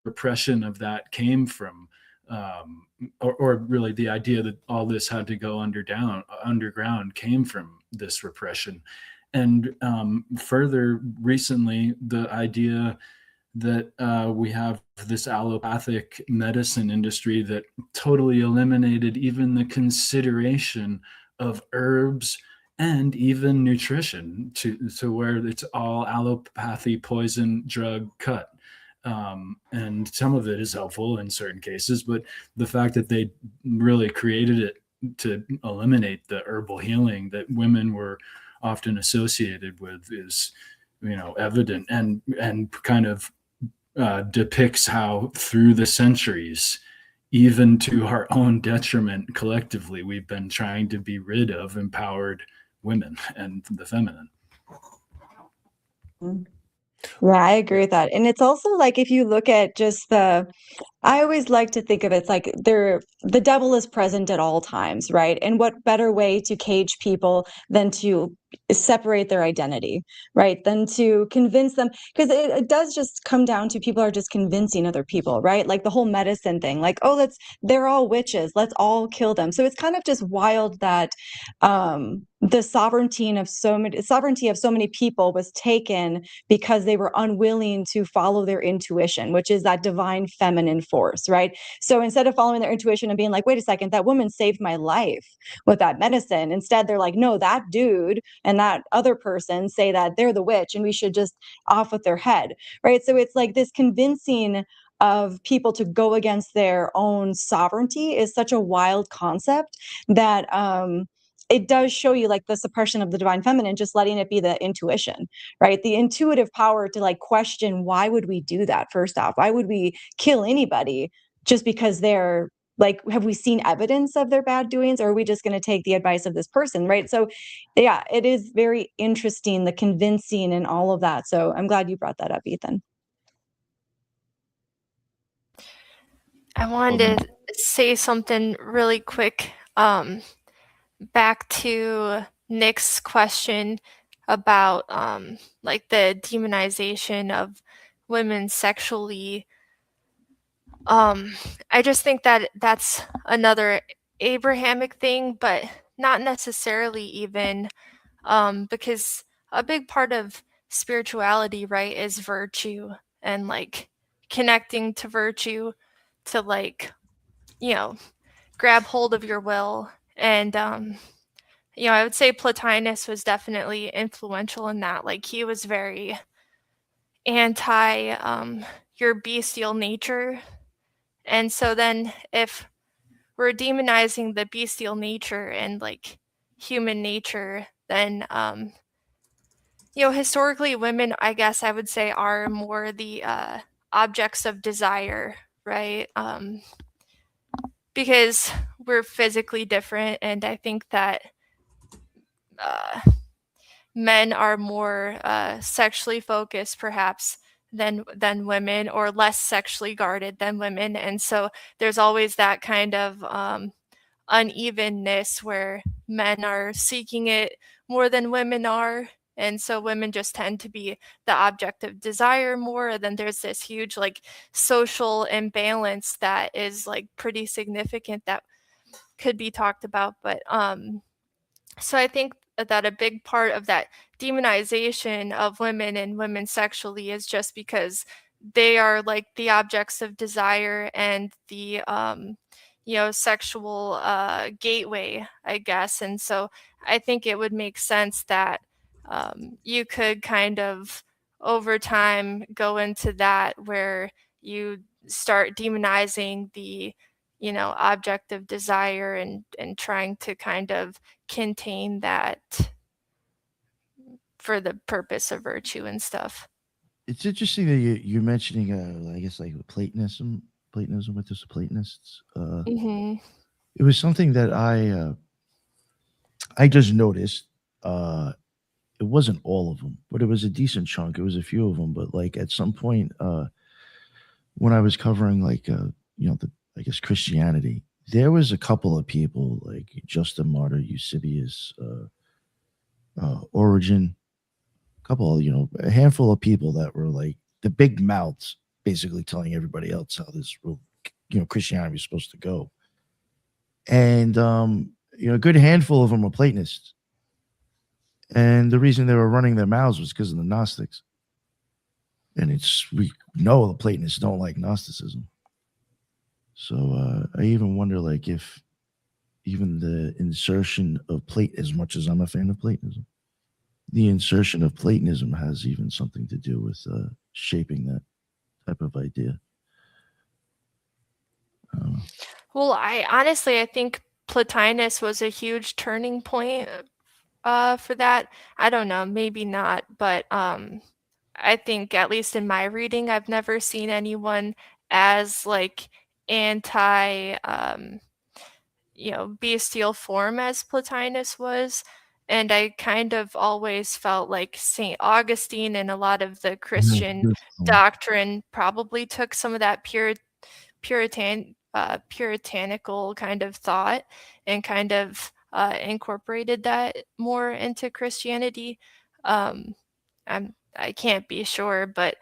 repression of that came from, or really the idea that all this had to go underground came from this repression. And further recently, the idea that we have this allopathic medicine industry that totally eliminated even the consideration of herbs and even nutrition to where it's all allopathy, poison, drug, cut. And some of it is helpful in certain cases, but the fact that they really created it to eliminate the herbal healing that women were often associated with is, evident and kind of depicts how through the centuries, even to our own detriment, collectively, we've been trying to be rid of empowered women and the feminine. Yeah, I agree with that. And it's also like if you look at just I always like to think of it like the devil is present at all times, right? And what better way to cage people than to separate their identity, right? Than to convince them, because it does just come down to people are just convincing other people, right? Like the whole medicine thing, like, oh, they're all witches, let's all kill them. So it's kind of just wild that the sovereignty of so many people was taken because they were unwilling to follow their intuition, which is that divine feminine force, right? So instead of following their intuition and being like, wait a second, that woman saved my life with that medicine, instead they're like, no, that dude and that other person say that they're the witch and we should just off with their head, right? So it's like this convincing of people to go against their own sovereignty is such a wild concept that it does show you like the suppression of the divine feminine, just letting it be the intuition, right? The intuitive power to like question, why would we do that? First off, why would we kill anybody just because they're like, have we seen evidence of their bad doings, or are we just going to take the advice of this person, right? So yeah, it is very interesting, the convincing and all of that. So I'm glad you brought that up, Ethan. I wanted to say something really quick. Back to Nick's question about like the demonization of women sexually. I just think that that's another Abrahamic thing, but not necessarily even, because a big part of spirituality, right, is virtue and like connecting to virtue to like, grab hold of your will and I would say Plotinus was definitely influential in that. Like, he was very anti your bestial nature. And so then if we're demonizing the bestial nature and like human nature, then historically women, I guess I would say, are more the objects of desire, right? Because we're physically different, and I think that men are more sexually focused, perhaps, than women, or less sexually guarded than women, and so there's always that kind of unevenness where men are seeking it more than women are, and so women just tend to be the object of desire more. And then there's this huge like social imbalance that is like pretty significant that could be talked about. But so I think that a big part of that demonization of women and women sexually is just because they are like the objects of desire and the sexual gateway, I guess. And so I think it would make sense that you could kind of over time go into that where you start demonizing the object of desire and trying to kind of contain that for the purpose of virtue and stuff. It's interesting that you're mentioning, I guess, like Platonism with the Platonists. Mm-hmm. It was something that I just noticed. It wasn't all of them, but it was a decent chunk. It was a few of them. But like at some point, when I was covering like I guess Christianity, there was a couple of people like Justin Martyr, Eusebius, Origen, a handful of people that were like the big mouths, basically telling everybody else how this Christianity was supposed to go. And a good handful of them were Platonists. And the reason they were running their mouths was because of the Gnostics. And we know the Platonists don't like Gnosticism. So I even wonder, like, if even the insertion of as much as I'm a fan of Platonism, the insertion of Platonism has even something to do with shaping that type of idea. Well, I think Plotinus was a huge turning point for that. I don't know, maybe not, but I think, at least in my reading, I've never seen anyone as like anti bestial form as Plotinus was. And I kind of always felt like St. Augustine and a lot of the Christian doctrine probably took some of that puritanical kind of thought and kind of incorporated that more into Christianity. I can't be sure, but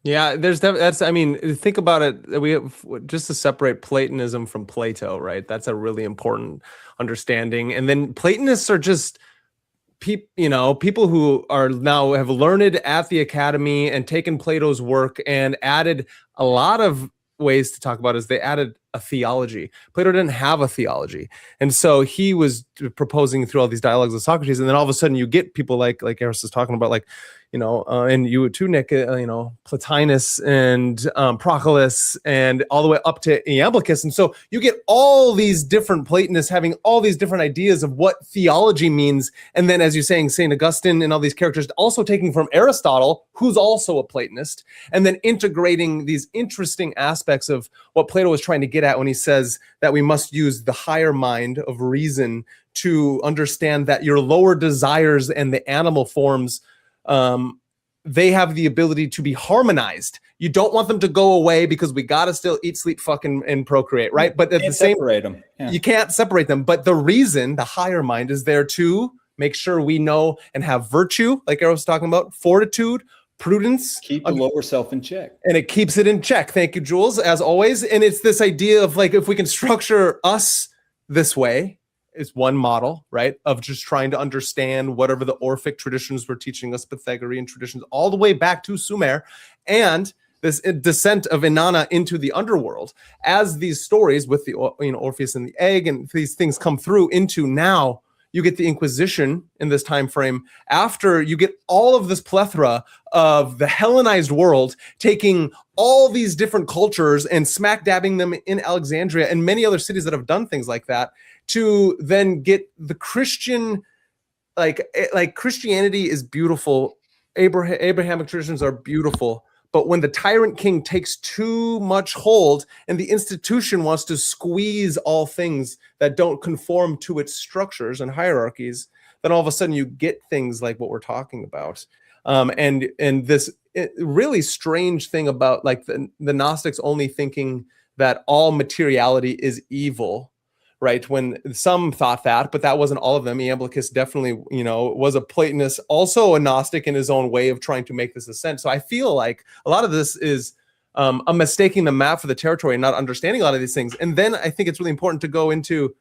yeah, that's, I mean, think about it. We have, just to separate Platonism from Plato, right? That's a really important understanding. And then Platonists are just people who are now have learned at the academy and taken Plato's work and added a lot of ways to talk about it. Is they added a theology. Plato didn't have a theology. And so he was proposing through all these dialogues with Socrates. And then all of a sudden you get people like Eros is talking about, like, and you too, Nick, Plotinus and Proclus and all the way up to Iamblichus. And so you get all these different Platonists having all these different ideas of what theology means. And then, as you're saying, St. Augustine and all these characters also taking from Aristotle, who's also a Platonist, and then integrating these interesting aspects of what Plato was trying to get at when he says that we must use the higher mind of reason to understand that your lower desires and the animal forms, they have the ability to be harmonized. You don't want them to go away because we got to still eat, sleep, fucking, and procreate, right? But at the same time, you can't separate them. But the reason, the higher mind, is there to make sure we know and have virtue, like Eros was talking about, fortitude, prudence. Keep the lower self in check. And it keeps it in check. Thank you, Jules, as always. And it's this idea of, like, if we can structure us this way, is one model, right, of just trying to understand whatever the Orphic traditions were teaching us, Pythagorean traditions, all the way back to Sumer. And this descent of Inanna into the underworld. As these stories with the Orpheus and the egg and these things come through into now, you get the Inquisition in this time frame. After you get all of this plethora of the Hellenized world taking all these different cultures and smack dabbing them in Alexandria and many other cities that have done things like that, to then get the Christian, like Christianity is beautiful. Abrahamic traditions are beautiful. But when the tyrant king takes too much hold and the institution wants to squeeze all things that don't conform to its structures and hierarchies, then all of a sudden you get things like what we're talking about. And this really strange thing about like the Gnostics only thinking that all materiality is evil, right? When some thought that, but that wasn't all of them. Iamblichus definitely, was a Platonist, also a Gnostic in his own way of trying to make this ascent. So I feel like a lot of this is a mistaking the map for the territory and not understanding a lot of these things. And then I think it's really important to go into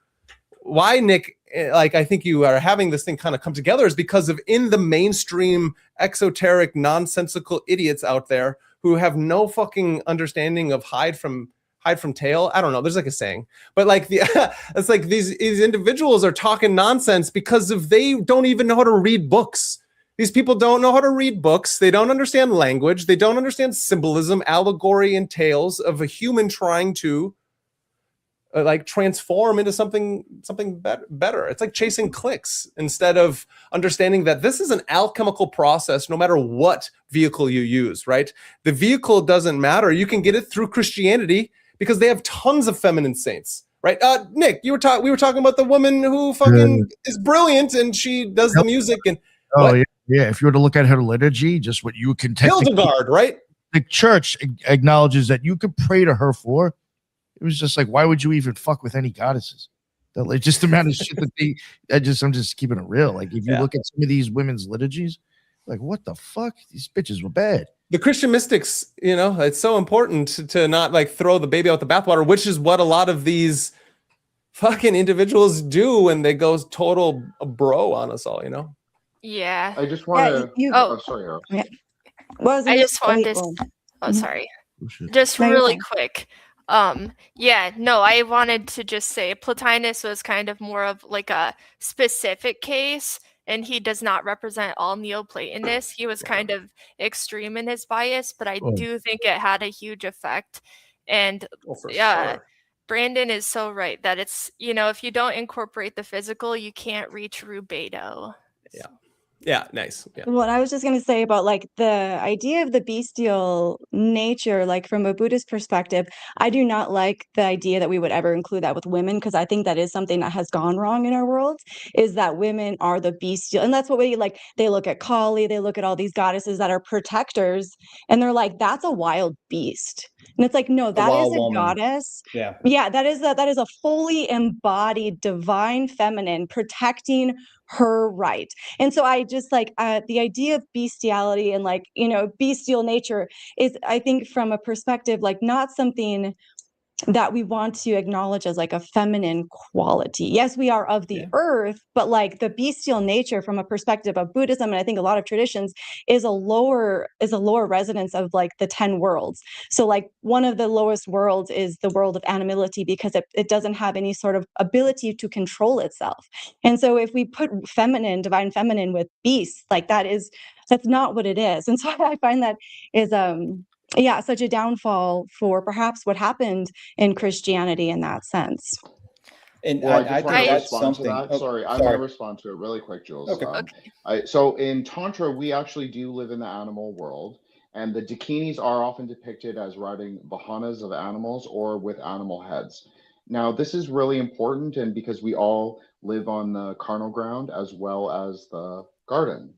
why, Nick, like I think you are having this thing kind of come together is because of in the mainstream exoteric nonsensical idiots out there who have no fucking understanding of hide from tail. I don't know. There's like a saying, but like it's like these individuals are talking nonsense because they don't even know how to read books. These people don't know how to read books. They don't understand language. They don't understand symbolism, allegory, and tales of a human trying to like transform into something better. It's like chasing clicks instead of understanding that this is an alchemical process no matter what vehicle you use, right? The vehicle doesn't matter. You can get it through Christianity because they have tons of feminine saints, right? Nick, we were talking about the woman who fucking is brilliant and she does the music and yeah. If you were to look at her liturgy, just what you can Hildegard, right? The church acknowledges that you could pray to her for. It was just like, why would you even fuck with any goddesses? Like, just the amount of shit that I'm just keeping it real. Like, if you look at some of these women's liturgies, like, what the fuck? These bitches were bad. The Christian mystics, it's so important to not like throw the baby out the bathwater, which is what a lot of these fucking individuals do when they go total bro on us all, Yeah. I just want to. Sorry, Earl. Yeah. I just wanted to. Oh, sorry. Just really quick. I wanted to just say Plotinus was kind of more of like a specific case, and he does not represent all Neoplatonists. He was kind of extreme in his bias, but I do think it had a huge effect. And sure. Brandon is so right that it's, if you don't incorporate the physical, you can't reach rubedo. Yeah, nice. Yeah. What I was just going to say about like the idea of the bestial nature, like from a Buddhist perspective, I do not like the idea that we would ever include that with women, because I think that is something that has gone wrong in our world, is that women are the bestial. And that's what they look at Kali, they look at all these goddesses that are protectors, and they're like, that's a wild beast. And it's like, no, that is a goddess. Yeah, that is a fully embodied divine feminine protecting her right. And so I just like the idea of bestiality and like, bestial nature is, I think, from a perspective, like not something that we want to acknowledge as like a feminine quality. Yes, we are of the earth, but like the bestial nature from a perspective of Buddhism, and I think a lot of traditions, is a lower resonance of like the 10 worlds. So like one of the lowest worlds is the world of animality, because it doesn't have any sort of ability to control itself. And so if we put divine feminine with beasts, like that's not what it is. And so I find that is such a downfall for perhaps what happened in Christianity in that sense. And I just want to that's respond something. to that. Sorry, I'm going to respond to it really quick, Jules. Okay. So in Tantra, we actually do live in the animal world, and the dakinis are often depicted as riding vahanas of animals or with animal heads. Now, this is really important, and because we all live on the carnal ground as well as the garden,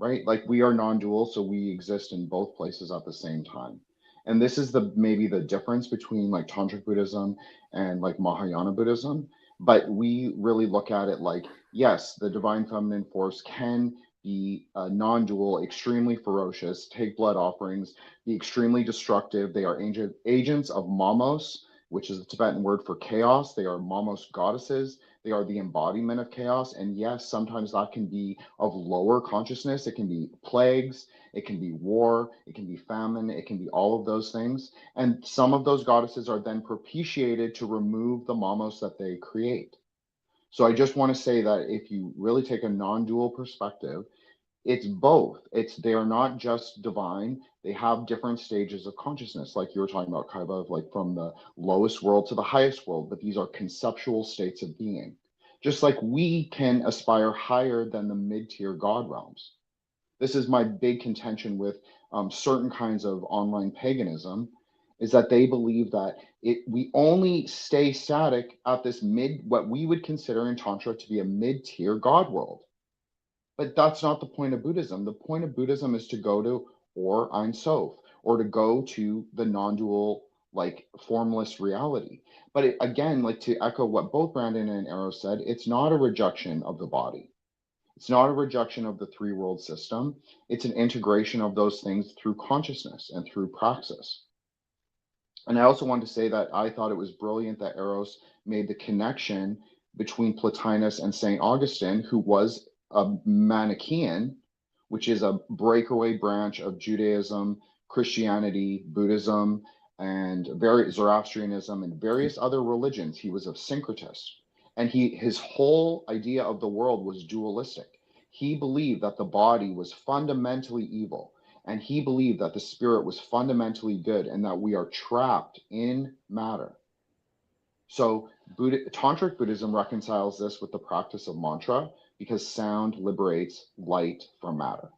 right? Like we are non-dual, so we exist in both places at the same time. And this is maybe the difference between like Tantric Buddhism and like Mahayana Buddhism. But we really look at it like, yes, the divine feminine force can be non-dual, extremely ferocious, take blood offerings, be extremely destructive. They are agents of Mamos, which is the Tibetan word for chaos. They are Mamos goddesses. They are the embodiment of chaos. And yes, sometimes that can be of lower consciousness. It can be plagues, it can be war, it can be famine, it can be all of those things. And some of those goddesses are then propitiated to remove the Mamos that they create. So I just want to say that if you really take a non-dual perspective, it's both. They are not just divine. They have different stages of consciousness, like you were talking about, Kaiba, like from the lowest world to the highest world, but these are conceptual states of being. Just like we can aspire higher than the mid-tier God realms. This is my big contention with certain kinds of online paganism, is that they believe that we only stay static at this what we would consider in Tantra to be a mid-tier God world. But that's not the point of Buddhism. The point of Buddhism is to go to Or Ein Sof, or to go to the non-dual, like formless reality. But again, like to echo what both Brandon and Arrow said, it's not a rejection of the body. It's not a rejection of the three world system. It's an integration of those things through consciousness and through praxis. And I also wanted to say that I thought it was brilliant that Eros made the connection between Plotinus and St. Augustine, who was a Manichaean, which is a breakaway branch of Judaism, Christianity, Buddhism, and Zoroastrianism, and various other religions. He was a syncretist. And his whole idea of the world was dualistic. He believed that the body was fundamentally evil, and he believed that the spirit was fundamentally good, and that we are trapped in matter. So Tantric Buddhism reconciles this with the practice of mantra, because sound liberates light from matter.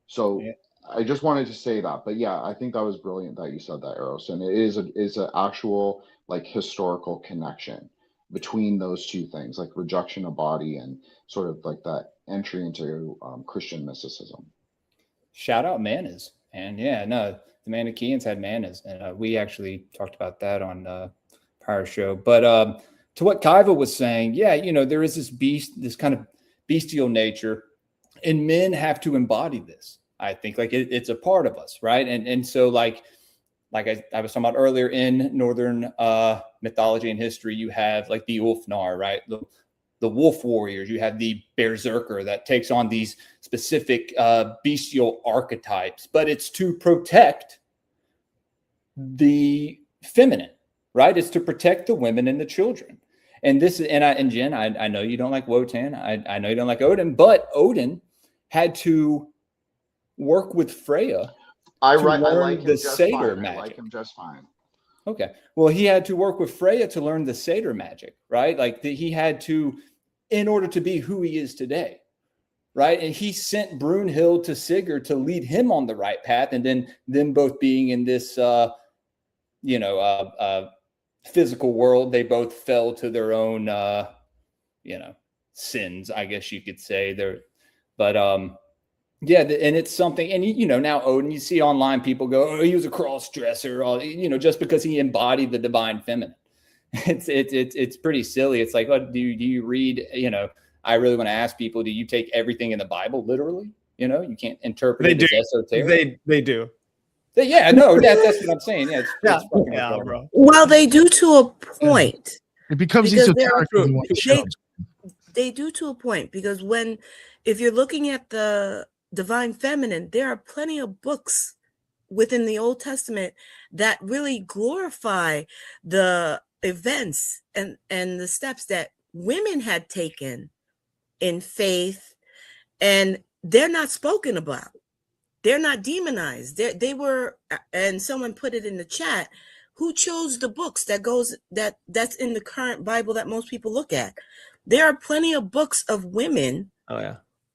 So yeah. I just wanted to say that, but yeah, I think that was brilliant that you said that, Eros, and it is an actual like historical connection between those two things, like rejection of body and sort of like that entry into Christian mysticism. Shout out manas, and yeah, no, the Manichaeans had manas, and we actually talked about that on prior show. But to what Kaiva was saying, yeah, you know, there is this kind of bestial nature, and men have to embody this. I think like it's a part of us, right? And so like I was talking about earlier, in Northern mythology and history, you have like the Ulfnar, right? The wolf warriors. You have the berserker that takes on these specific bestial archetypes, but it's to protect the feminine, right? It's to protect the women and the children. And this, and Jen, I know you don't like Wotan. I know you don't like Odin, but Odin had to work with Freya. I like him the just satyr fine. magic. I like him just fine. Okay. Well, he had to work with Freya to learn the satyr magic, right? Like he had to, in order to be who he is today, right? And he sent Brunhild to Sigurd to lead him on the right path, and then them both being in this, physical world, they both fell to their own, sins, I guess you could say. Yeah, and it's something, and now Odin, you see online people go, oh, he was a cross dresser, just because he embodied the divine feminine. It's pretty silly. It's like, do you read, I really want to ask people, do you take everything in the Bible literally? You can't interpret it as esoteric. They do. Yeah, no, that's what I'm saying. Yeah, it's fucking bro. Well, they do to a point. It becomes Because esoteric. They do to a point, because if you're looking at the divine feminine, there are plenty of books within the Old Testament that really glorify the events and the steps that women had taken in faith, and they're not spoken about. They're not demonized. They were, and someone put it in the chat, who chose the books that's in the current Bible that most people look at. There are plenty of books of women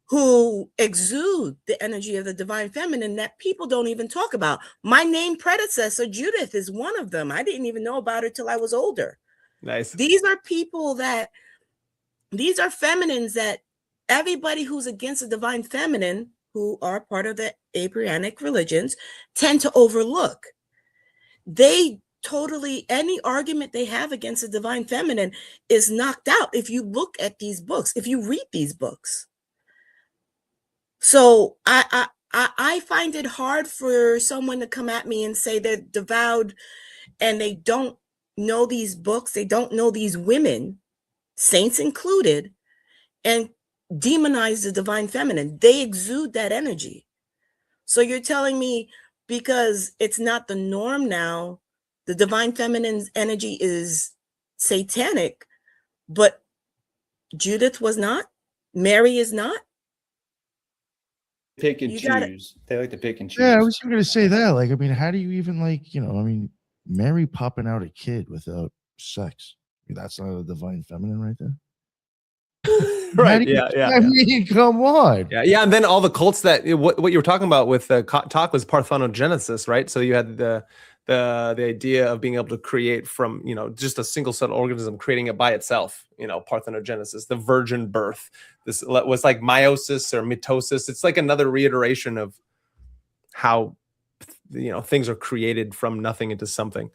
who exude the energy of the divine feminine that people don't even talk about. My named predecessor, Judith, is one of them. I didn't even know about her till I was older. Nice. These are feminines that everybody who's against the divine feminine, who are part of the Abrahamic religions, tend to overlook. Any argument they have against the divine feminine is knocked out if you look at these books, if you read these books. So I find it hard for someone to come at me and say they're devout and they don't know these books, they don't know these women, saints included, and demonize the divine feminine. They exude that energy. So you're telling me because it's not the norm now, the divine feminine's energy is satanic, but Judith was not? Mary is not? Pick and You gotta, choose. They like to pick and choose. Yeah, I was even going to say that. Like, I mean, how do you even like, I mean, Mary popping out a kid without sex? I mean, that's not a divine feminine right there. How Right. do you- Yeah. I mean, come on. Yeah. And then all the cults that what you were talking about with the talk was parthenogenesis, right? So you had the idea of being able to create from, just a single cell organism, creating it by itself, parthenogenesis, the virgin birth. This was like meiosis or mitosis. It's like another reiteration of how, things are created from nothing into something.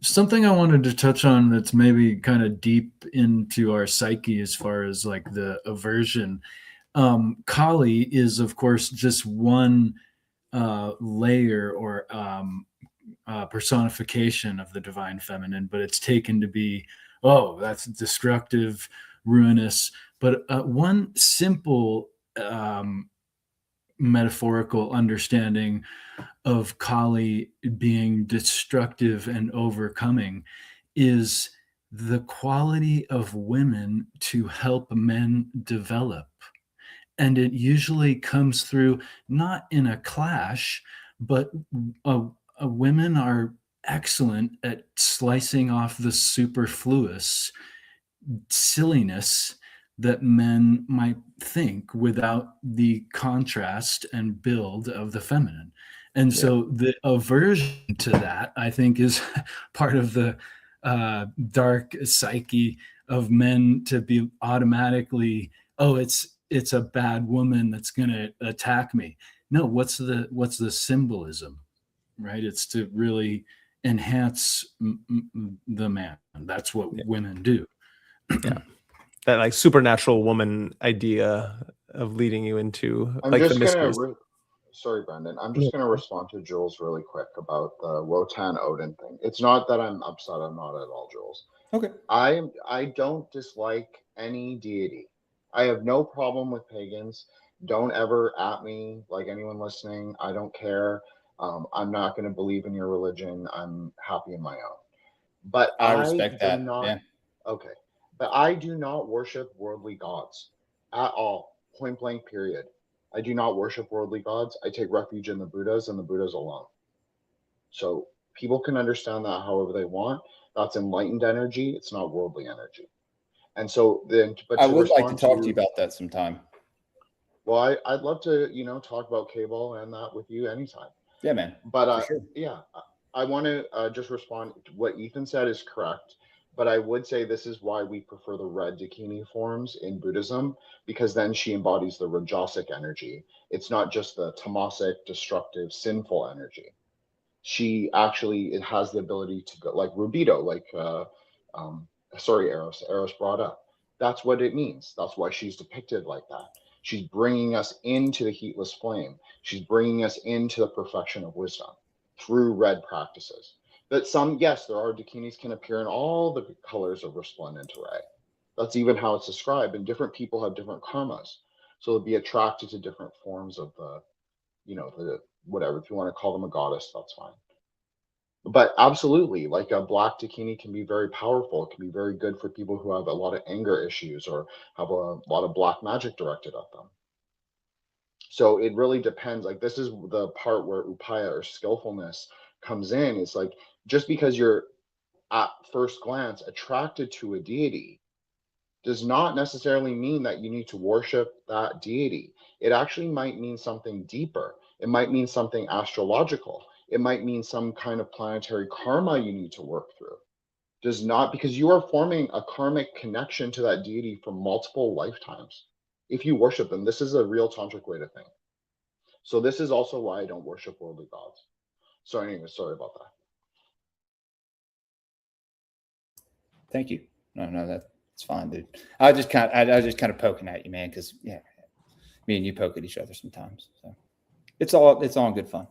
Something I wanted to touch on that's maybe kind of deep into our psyche as far as like the aversion. Kali is, of course, just one layer or personification of the divine feminine, but it's taken to be, oh, that's destructive, ruinous. But one simple metaphorical understanding of Kali being destructive and overcoming is the quality of women to help men develop. And it usually comes through not in a clash, but women are excellent at slicing off the superfluous silliness that men might think without the contrast and build of the feminine. And so the aversion to that, I think, is part of the dark psyche of men to be automatically, oh, it's a bad woman that's going to attack me. No, what's the symbolism, right? It's to really enhance the man. That's what women do. Yeah. That like supernatural woman idea of leading you into I'm like the just mysteries. Sorry, Brendan. I'm just gonna respond to Jules really quick about the Wotan Odin thing. It's not that I'm upset. I'm not at all, Jules. Okay. I don't dislike any deity. I have no problem with pagans. Don't ever at me, like anyone listening. I don't care. I'm not going to believe in your religion. I'm happy in my own. But I respect do that. not. Yeah. Okay. But I do not worship worldly gods at all. Point blank, period. I do not worship worldly gods. I take refuge in the Buddhas and the Buddhas alone. So people can understand that however they want. That's enlightened energy. It's not worldly energy. And so then, but I to would like to respond talk to you about that sometime. well, I'd love to, talk about cable and that with you anytime. Yeah, man. But For sure. yeah, I want to just respond. What Ethan said is correct, but I would say this is why we prefer the red Dakini forms in Buddhism, because then she embodies the Rajasic energy. It's not just the tamasic, destructive, sinful energy. She actually it has the ability to go like rubido, like sorry, Eros brought up. That's what it means. That's why she's depicted like that. She's bringing us into the heatless flame. She's bringing us into the perfection of wisdom through red practices. But some, yes, there are Dakinis can appear in all the colors of resplendent array. That's even how it's described. And different people have different karmas. So they'll be attracted to different forms of the whatever. If you want to call them a goddess, that's fine. But absolutely, like a black Dakini can be very powerful. It can be very good for people who have a lot of anger issues or have a lot of black magic directed at them. So it really depends. Like this is the part where upaya or skillfulness comes in. It's like just because you're at first glance attracted to a deity does not necessarily mean that you need to worship that deity. It actually might mean something deeper. It might mean something astrological. It might mean some kind of planetary karma you need to work through. Does not, because you are forming a karmic connection to that deity for multiple lifetimes. If you worship them, this is a real tantric way to think. So this is also why I don't worship worldly gods. So anyway, sorry about that. Thank you. No, that's fine, dude. I was just kind of poking at you, man, because yeah, me and you poke at each other sometimes. So it's all in good fun.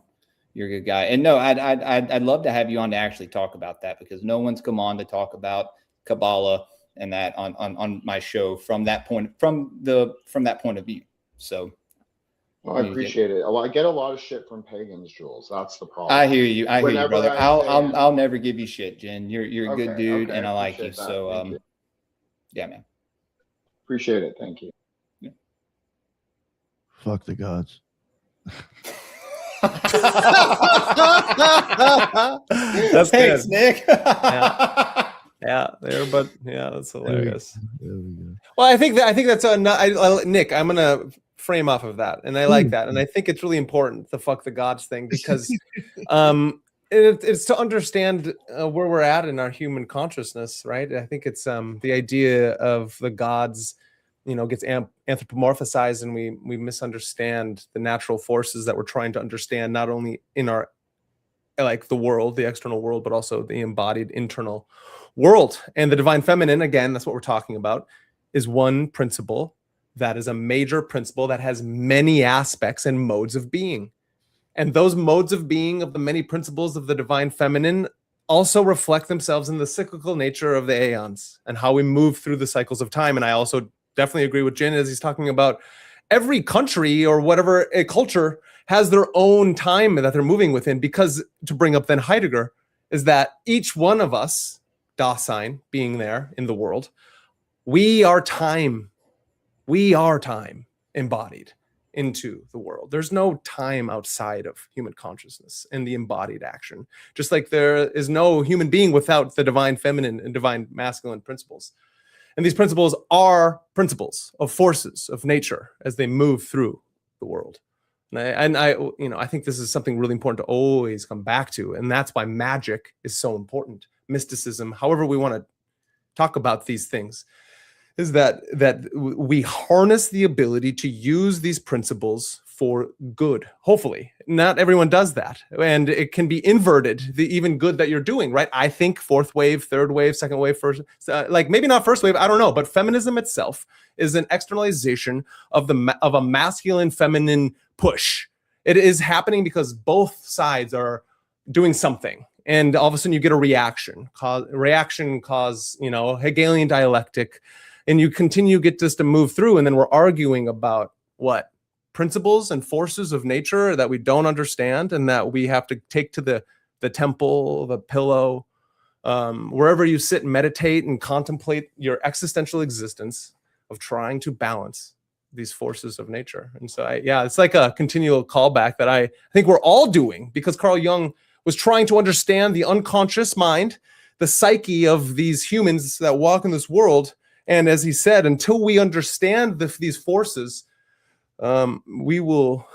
you're a good guy. And no, I'd love to have you on to actually talk about that, because no one's come on to talk about Kabbalah and that on my show from that point of view. So Well, I appreciate it. Well, I get a lot of shit from pagans, Jules. That's the problem. I hear you. I hear you, brother. I'll never give you shit, Jen. You're a good dude, and I like you. So yeah, man. Appreciate it. Thank you. Yeah. Fuck the gods. That's Thanks, good. Nick. Yeah, that's hilarious. There we go. Well, I think that's Nick. I'm gonna frame off of that, and I like that, and I think it's really important, the fuck the gods thing, because it's to understand where we're at in our human consciousness, right? I think it's the idea of the gods, gets anthropomorphized, and we misunderstand the natural forces that we're trying to understand, not only in our the world, the external world, but also the embodied internal world. And the divine feminine, again, that's what we're talking about, is one principle that is a major principle that has many aspects and modes of being. And those modes of being of the many principles of the divine feminine also reflect themselves in the cyclical nature of the aeons and how we move through the cycles of time. And I also definitely agree with Jin as he's talking about every country or whatever a culture has their own time that they're moving within, because to bring up then Heidegger is that each one of us, Dasein, being there in the world, we are time embodied into the world. There's no time outside of human consciousness and the embodied action. Just like there is no human being without the divine feminine and divine masculine principles. And these principles are principles of forces of nature as they move through the world. And I think this is something really important to always come back to. And that's why magic is so important. Mysticism, however we want to talk about these things, is that we harness the ability to use these principles for good. Hopefully, not everyone does that, and it can be inverted, the even good that you're doing, right? I think fourth wave, third wave, second wave, first, maybe not first wave, I don't know, but feminism itself is an externalization of a masculine feminine push. It is happening because both sides are doing something, and all of a sudden you get a reaction cause Hegelian dialectic, and you get this to move through, and then we're arguing about what principles and forces of nature that we don't understand, and that we have to take to the temple, the pillow, wherever you sit and meditate and contemplate your existential existence of trying to balance these forces of nature. And so it's like a continual callback that I think we're all doing, because Carl Jung was trying to understand the unconscious mind, the psyche of these humans that walk in this world. And as he said, until we understand these forces, we will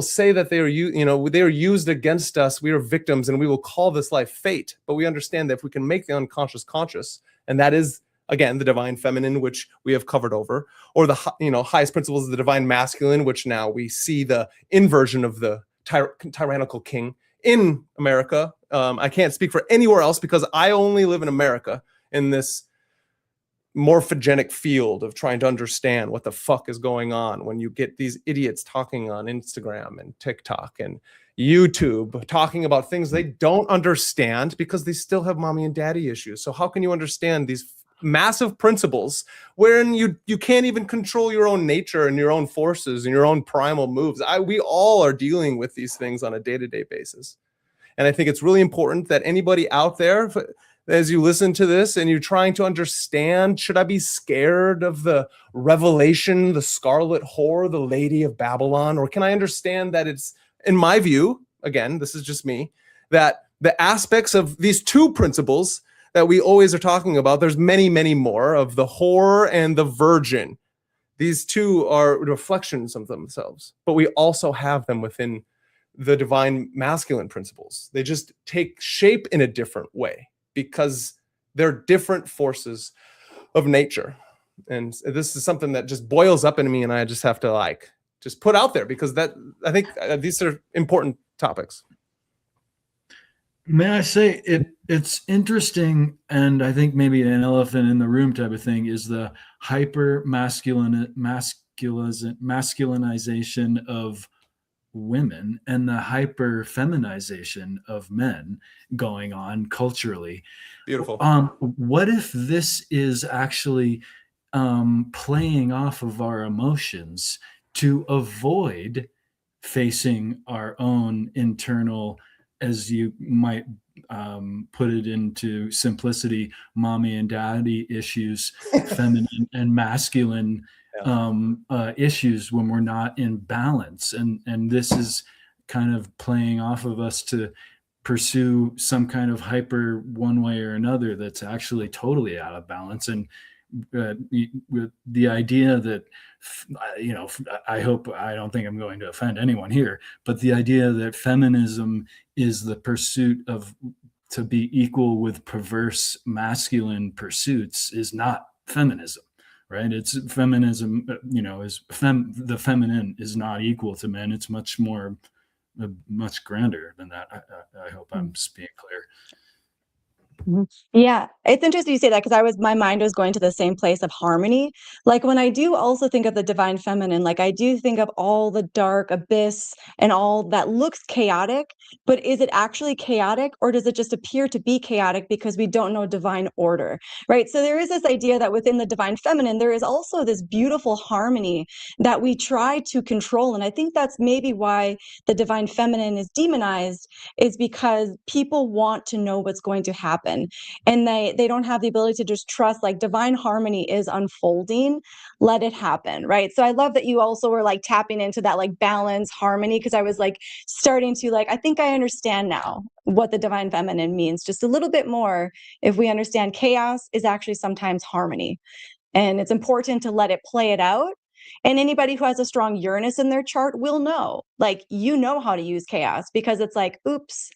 say that they are used against us. We are victims, and we will call this life fate. But we understand that if we can make the unconscious conscious, and that is again the divine feminine, which we have covered over, or the highest principles of the divine masculine, which now we see the inversion of the tyrannical king in America. I can't speak for anywhere else because I only live in America in this morphogenic field of trying to understand what the fuck is going on when you get these idiots talking on Instagram and TikTok and YouTube talking about things they don't understand because they still have mommy and daddy issues. So how can you understand these massive principles wherein you can't even control your own nature and your own forces and your own primal moves? We all are dealing with these things on a day-to-day basis. And I think it's really important that anybody out there, as you listen to this and you're trying to understand, should I be scared of the revelation, the scarlet whore, the lady of Babylon? Or can I understand that it's, in my view, again, this is just me, that the aspects of these two principles that we always are talking about, there's many, many more, of the whore and the virgin. These two are reflections of themselves, but we also have them within the divine masculine principles. They just take shape in a different way, because they're different forces of nature. And this is something that just boils up in me, and I just have to just put out there, because I think these are important topics. May I say it's interesting, and I think maybe an elephant in the room type of thing is the hyper masculinization of women and the hyper feminization of men going on culturally. Beautiful. What if this is actually playing off of our emotions to avoid facing our own internal, as you might put it into simplicity, mommy and daddy issues, feminine and masculine issues when we're not in balance, and this is kind of playing off of us to pursue some kind of hyper one way or another that's actually totally out of balance. And with the idea that, I hope I don't think I'm going to offend anyone here, but the idea that feminism is the pursuit of to be equal with perverse masculine pursuits is not feminism, right? It's feminism, is the feminine is not equal to men. It's much more, much grander than that. I hope I'm being clear. Yeah, it's interesting you say that, because my mind was going to the same place of harmony. Like when I do also think of the divine feminine, like I do think of all the dark abyss and all that looks chaotic, but is it actually chaotic, or does it just appear to be chaotic because we don't know divine order, right? So there is this idea that within the divine feminine, there is also this beautiful harmony that we try to control. And I think that's maybe why the divine feminine is demonized, is because people want to know what's going to happen. And they don't have the ability to just trust, like, divine harmony is unfolding, let it happen, right? So I love that you also were like tapping into that like balance, harmony, because I was like starting to I think I understand now what the divine feminine means just a little bit more. If we understand chaos is actually sometimes harmony, and it's important to let it play it out. And anybody who has a strong Uranus in their chart will know, like, how to use chaos, because it's like, oops,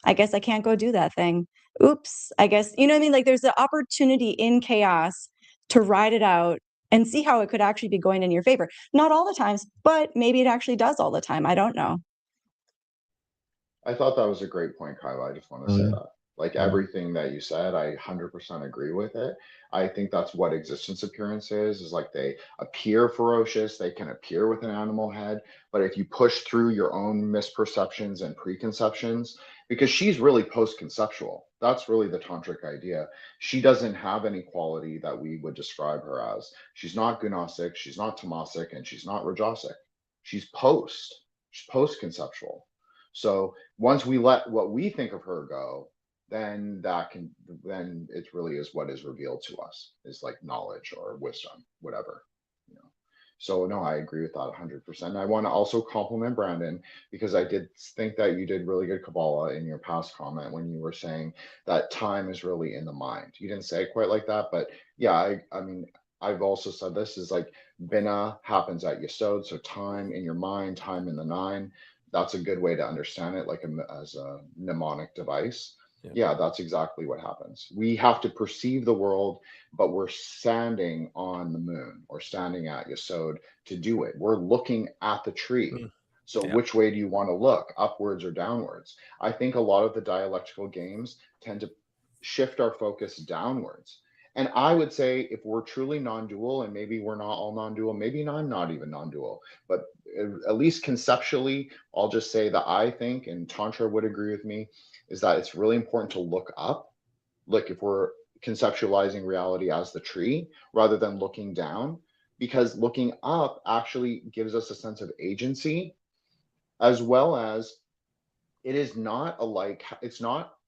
I guess I can't go do that thing. Oops, I guess, you know what I mean? Like, there's an opportunity in chaos to ride it out and see how it could actually be going in your favor. Not all the times, but maybe it actually does all the time. I don't know. I thought that was a great point, Kyla. I just want to say that. Like everything that you said, I 100% agree with it. I think that's what existence appearance is like they appear ferocious, they can appear with an animal head, but if you push through your own misperceptions and preconceptions, because she's really post-conceptual, that's really the tantric idea. She doesn't have any quality that we would describe her as. She's not gunasic, she's not tamasic, and she's not rajasic. She's post-conceptual. So once we let what we think of her go, then it really is what is revealed to us is like knowledge or wisdom, whatever. So no, I agree with that 100%. And I want to also compliment Brandon, because I did think that you did really good Kabbalah in your past comment when you were saying that time is really in the mind. You didn't say it quite like that, but yeah, I mean, I've also said this is like Bina happens at Yesod, so time in your mind, time in the nine. That's a good way to understand it, like as a mnemonic device. Yeah, that's exactly what happens. We have to perceive the world, but we're standing on the moon or standing at Yesod to do it. We're looking at the tree. So which way do you want to look, upwards or downwards? I think a lot of the dialectical games tend to shift our focus downwards. And I would say if we're truly non-dual, and maybe we're not all non-dual, maybe I'm not even non-dual, but at least conceptually, I'll just say that I think, and Tantra would agree with me, is that it's really important to look up. Like if we're conceptualizing reality as the tree rather than looking down, because looking up actually gives us a sense of agency, as well as it's not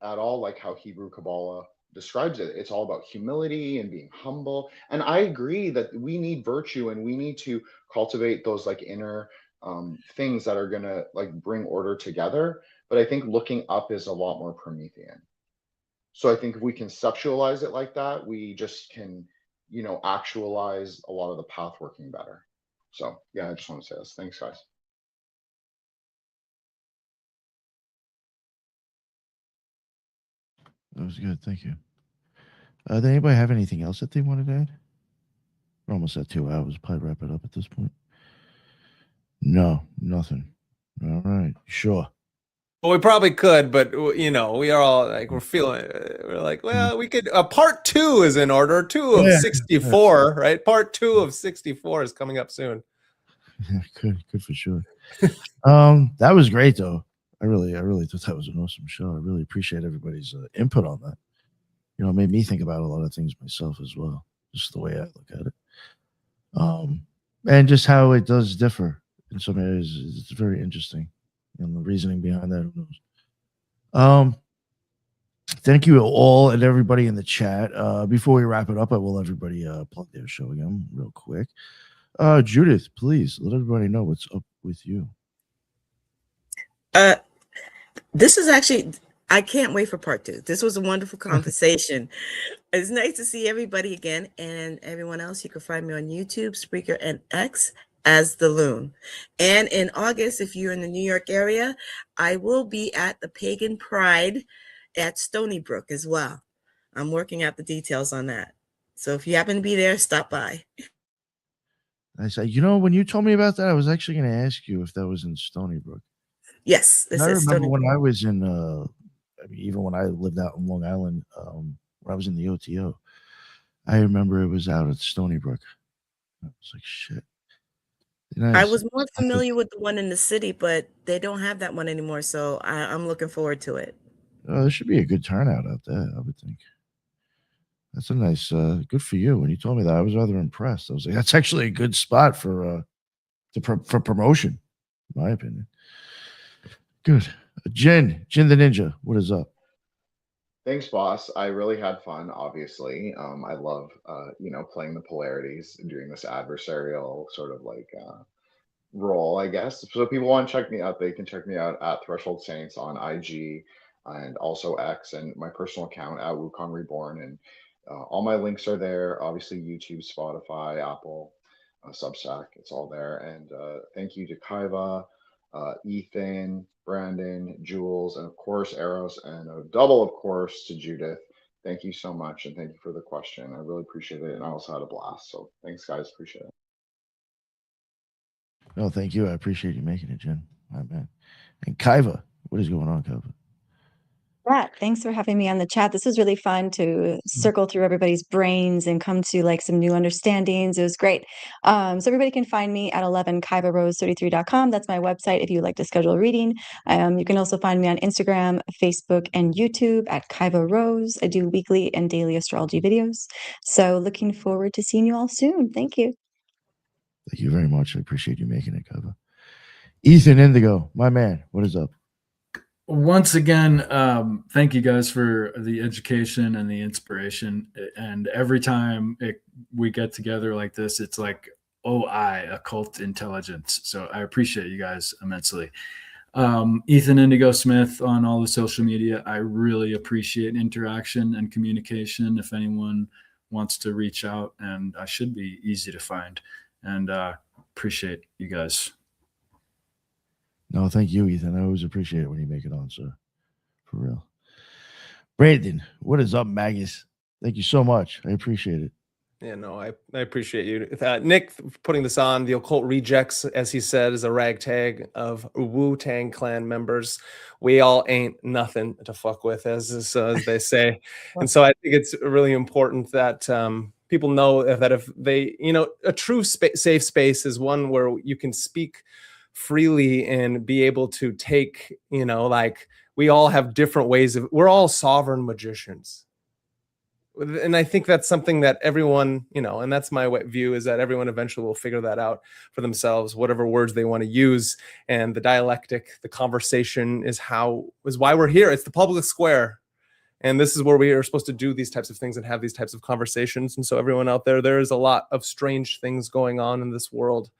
at all like how Hebrew Kabbalah describes it. It's all about humility and being humble. And I agree that we need virtue and we need to cultivate those like inner things that are going to like bring order together. But I think looking up is a lot more Promethean. So I think if we conceptualize it like that, we just can, actualize a lot of the path working better. So yeah, I just want to say this. Thanks, guys. That was good. Thank you. Did anybody have anything else that they wanted to add? We're almost at 2 hours. Probably wrap it up at this point. No, nothing. All right. Sure. Well, we probably could, but we are all like, we're like, well, we could. Part 2 is in order. 2 of 64, right? Part 2 of 64 is coming up soon. Good for sure. That was great though. I really thought that was an awesome show. I really appreciate everybody's input on that. You know, it made me think about a lot of things myself as well, just the way I look at it. And just how it does differ in some areas. It's very interesting. And the reasoning behind that, who knows? Thank you all and everybody in the chat. Before we wrap it up, I will everybody plug their show again real quick. Judith, please let everybody know what's up with you. This is actually, I can't wait for part 2. This was a wonderful conversation. It's nice to see everybody again, and everyone else. You can find me on YouTube, Spreaker, and X as The Loon. And in August, if you're in the New York area, I will be at the Pagan Pride at Stony Brook as well. I'm working out the details on that. So if you happen to be there, stop by. I said, you know, when you told me about that, I was actually going to ask you if that was in Stony Brook. Yes, this I is remember Stony when Brook. I was in, I mean, even when I lived out in Long Island, when I was in the OTO, I remember it was out at Stony Brook. I was like, shit. I was more familiar with the one in the city, but they don't have that one anymore. So I'm looking forward to it. There should be a good turnout out there, I would think. That's a nice, good for you. When you told me that, I was rather impressed. I was like, that's actually a good spot for promotion, in my opinion. Good. Jin the Ninja, what is up? Thanks, boss. I really had fun, obviously. I love, playing the polarities and doing this adversarial sort of like role, I guess. So if people want to check me out, they can check me out at Threshold Saints on IG and also X, and my personal account at Wukong Reborn. And all my links are there. Obviously, YouTube, Spotify, Apple, Substack, it's all there. And thank you to Kaiva, Ethan, Brandon, Jules, and of course Eros, and a double of course to Judith. Thank you so much, and thank you for the question. I really appreciate it, and I also had a blast. So thanks, guys. Appreciate it. No, thank you. I appreciate you making it, Jen. My man. And Kaiva, what is going on, Kaiva? Yeah, thanks for having me on the chat. This was really fun to circle through everybody's brains and come to like some new understandings. It was great. So everybody can find me at 11kaivarose33.com. That's my website if you'd like to schedule a reading. You can also find me on Instagram, Facebook, and YouTube at Kaiva Rose. I do weekly and daily astrology videos. So looking forward to seeing you all soon. Thank you. Thank you very much. I appreciate you making it, Kaiva. Ethan Indigo, my man, what is up? Once again, thank you guys for the education and the inspiration. And every time we get together like this, it's like, occult intelligence. So I appreciate you guys immensely. Ethan Indigo Smith on all the social media. I really appreciate interaction and communication. If anyone wants to reach out, and I should be easy to find. And appreciate you guys. No, thank you, Ethan. I always appreciate it when you make it on, sir. For real. Brandon, what is up, Magus? Thank you so much. I appreciate it. Yeah, no, I appreciate you. Nick putting this on. The Occult Rejects, as he said, is a ragtag of Wu-Tang Clan members. We all ain't nothing to fuck with, as they say. And so I think it's really important that people know that if they, a true safe space is one where you can speak freely and be able to take, like we all have different ways we're all sovereign magicians. And I think that's something that everyone, and that's my view, is that everyone eventually will figure that out for themselves, whatever words they want to use. And the dialectic, the conversation is why we're here. It's the public square. And this is where we are supposed to do these types of things and have these types of conversations. And so everyone out there is a lot of strange things going on in this world.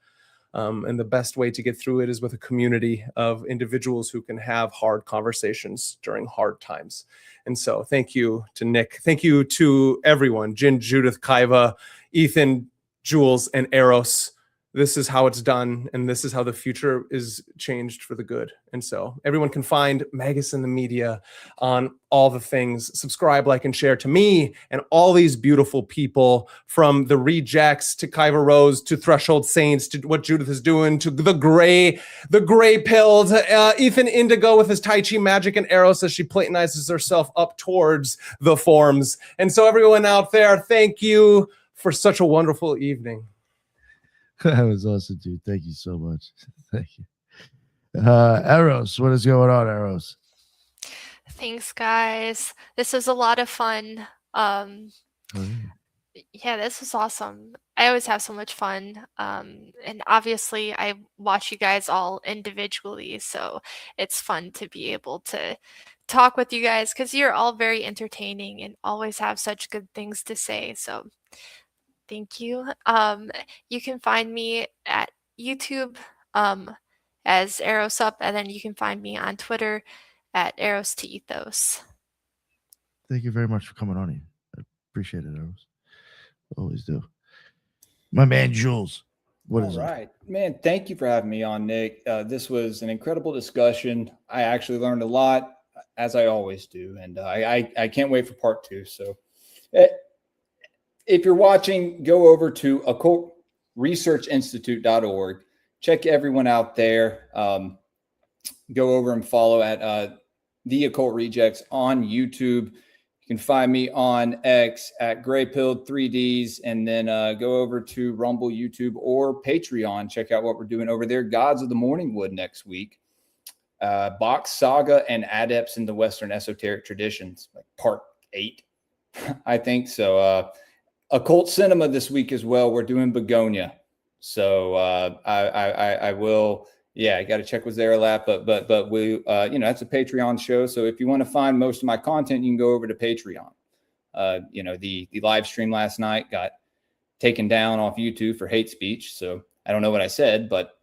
And the best way to get through it is with a community of individuals who can have hard conversations during hard times. And so thank you to Nick. Thank you to everyone, Jin, Judith, Kaiva, Ethan, Jules, and Eros. This is how it's done, and this is how the future is changed for the good. And so everyone can find Magus in the Media on all the things. Subscribe, like, and share to me and all these beautiful people, from the Rejects to Kaiva Rose to Threshold Saints to what Judith is doing to the gray pill to Ethan Indigo with his Tai Chi magic and Eros as she platonizes herself up towards the forms. And so everyone out there, thank you for such a wonderful evening. That was awesome, dude. Thank you so much. Thank you. Eros, what is going on, Eros? Thanks, guys. This was a lot of fun. Oh, yeah. Yeah, this was awesome. I always have so much fun. And obviously, I watch you guys all individually, so it's fun to be able to talk with you guys because you're all very entertaining and always have such good things to say. So thank you. You can find me at YouTube as Aerosup, and then you can find me on Twitter at Eros to Ethos. Thank you very much for coming on here. I appreciate it, Eros. Always do. My man, Jules. What is All it? right, man. Thank you for having me on, Nick. This was an incredible discussion. I actually learned a lot, as I always do, and I can't wait for part 2. So, if you're watching, go over to occultresearchinstitute.org. Check everyone out there. Go over and follow at The Occult Rejects on YouTube. You can find me on X at Graypilled 3Ds, and then go over to Rumble, YouTube, or Patreon. Check out what we're doing over there. Gods of the Morningwood next week. Box Saga and Adepts in the Western Esoteric Traditions, like part 8, I think. So Occult Cinema this week as well. We're doing Begonia. So I will. Yeah, I got to check with Zaralap, but we, that's a Patreon show. So if you want to find most of my content, you can go over to Patreon. The live stream last night got taken down off YouTube for hate speech. So I don't know what I said, but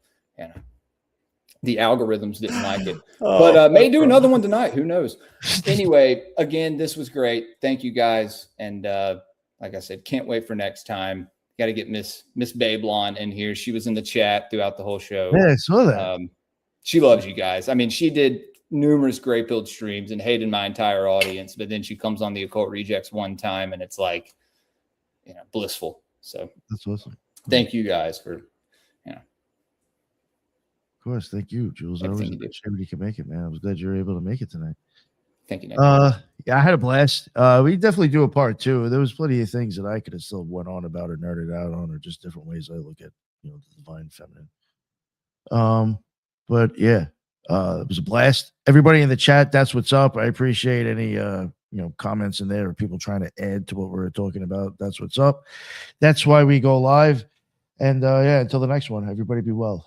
the algorithms didn't like it. But may do another one tonight. Who knows? Anyway, again, this was great. Thank you guys, and like I said, can't wait for next time. Got to get Miss Babylon in here. She was in the chat throughout the whole show. Yeah, I saw that. She loves you guys. I mean, she did numerous Graypilled streams and hated my entire audience, but then she comes on the Occult Rejects one time, and it's like, blissful. So that's awesome. Thank you guys for, Of course, thank you, Jules. I always appreciate you can make it, man. I was glad you were able to make it tonight. Thank you, Nick. Yeah, I had a blast. We definitely do a part 2. There was plenty of things that I could have still went on about or nerded out on, or just different ways I look at, the divine feminine. But yeah, it was a blast. Everybody in the chat, that's what's up. I appreciate any comments in there or people trying to add to what we're talking about. That's what's up. That's why we go live. And yeah, until the next one, everybody be well.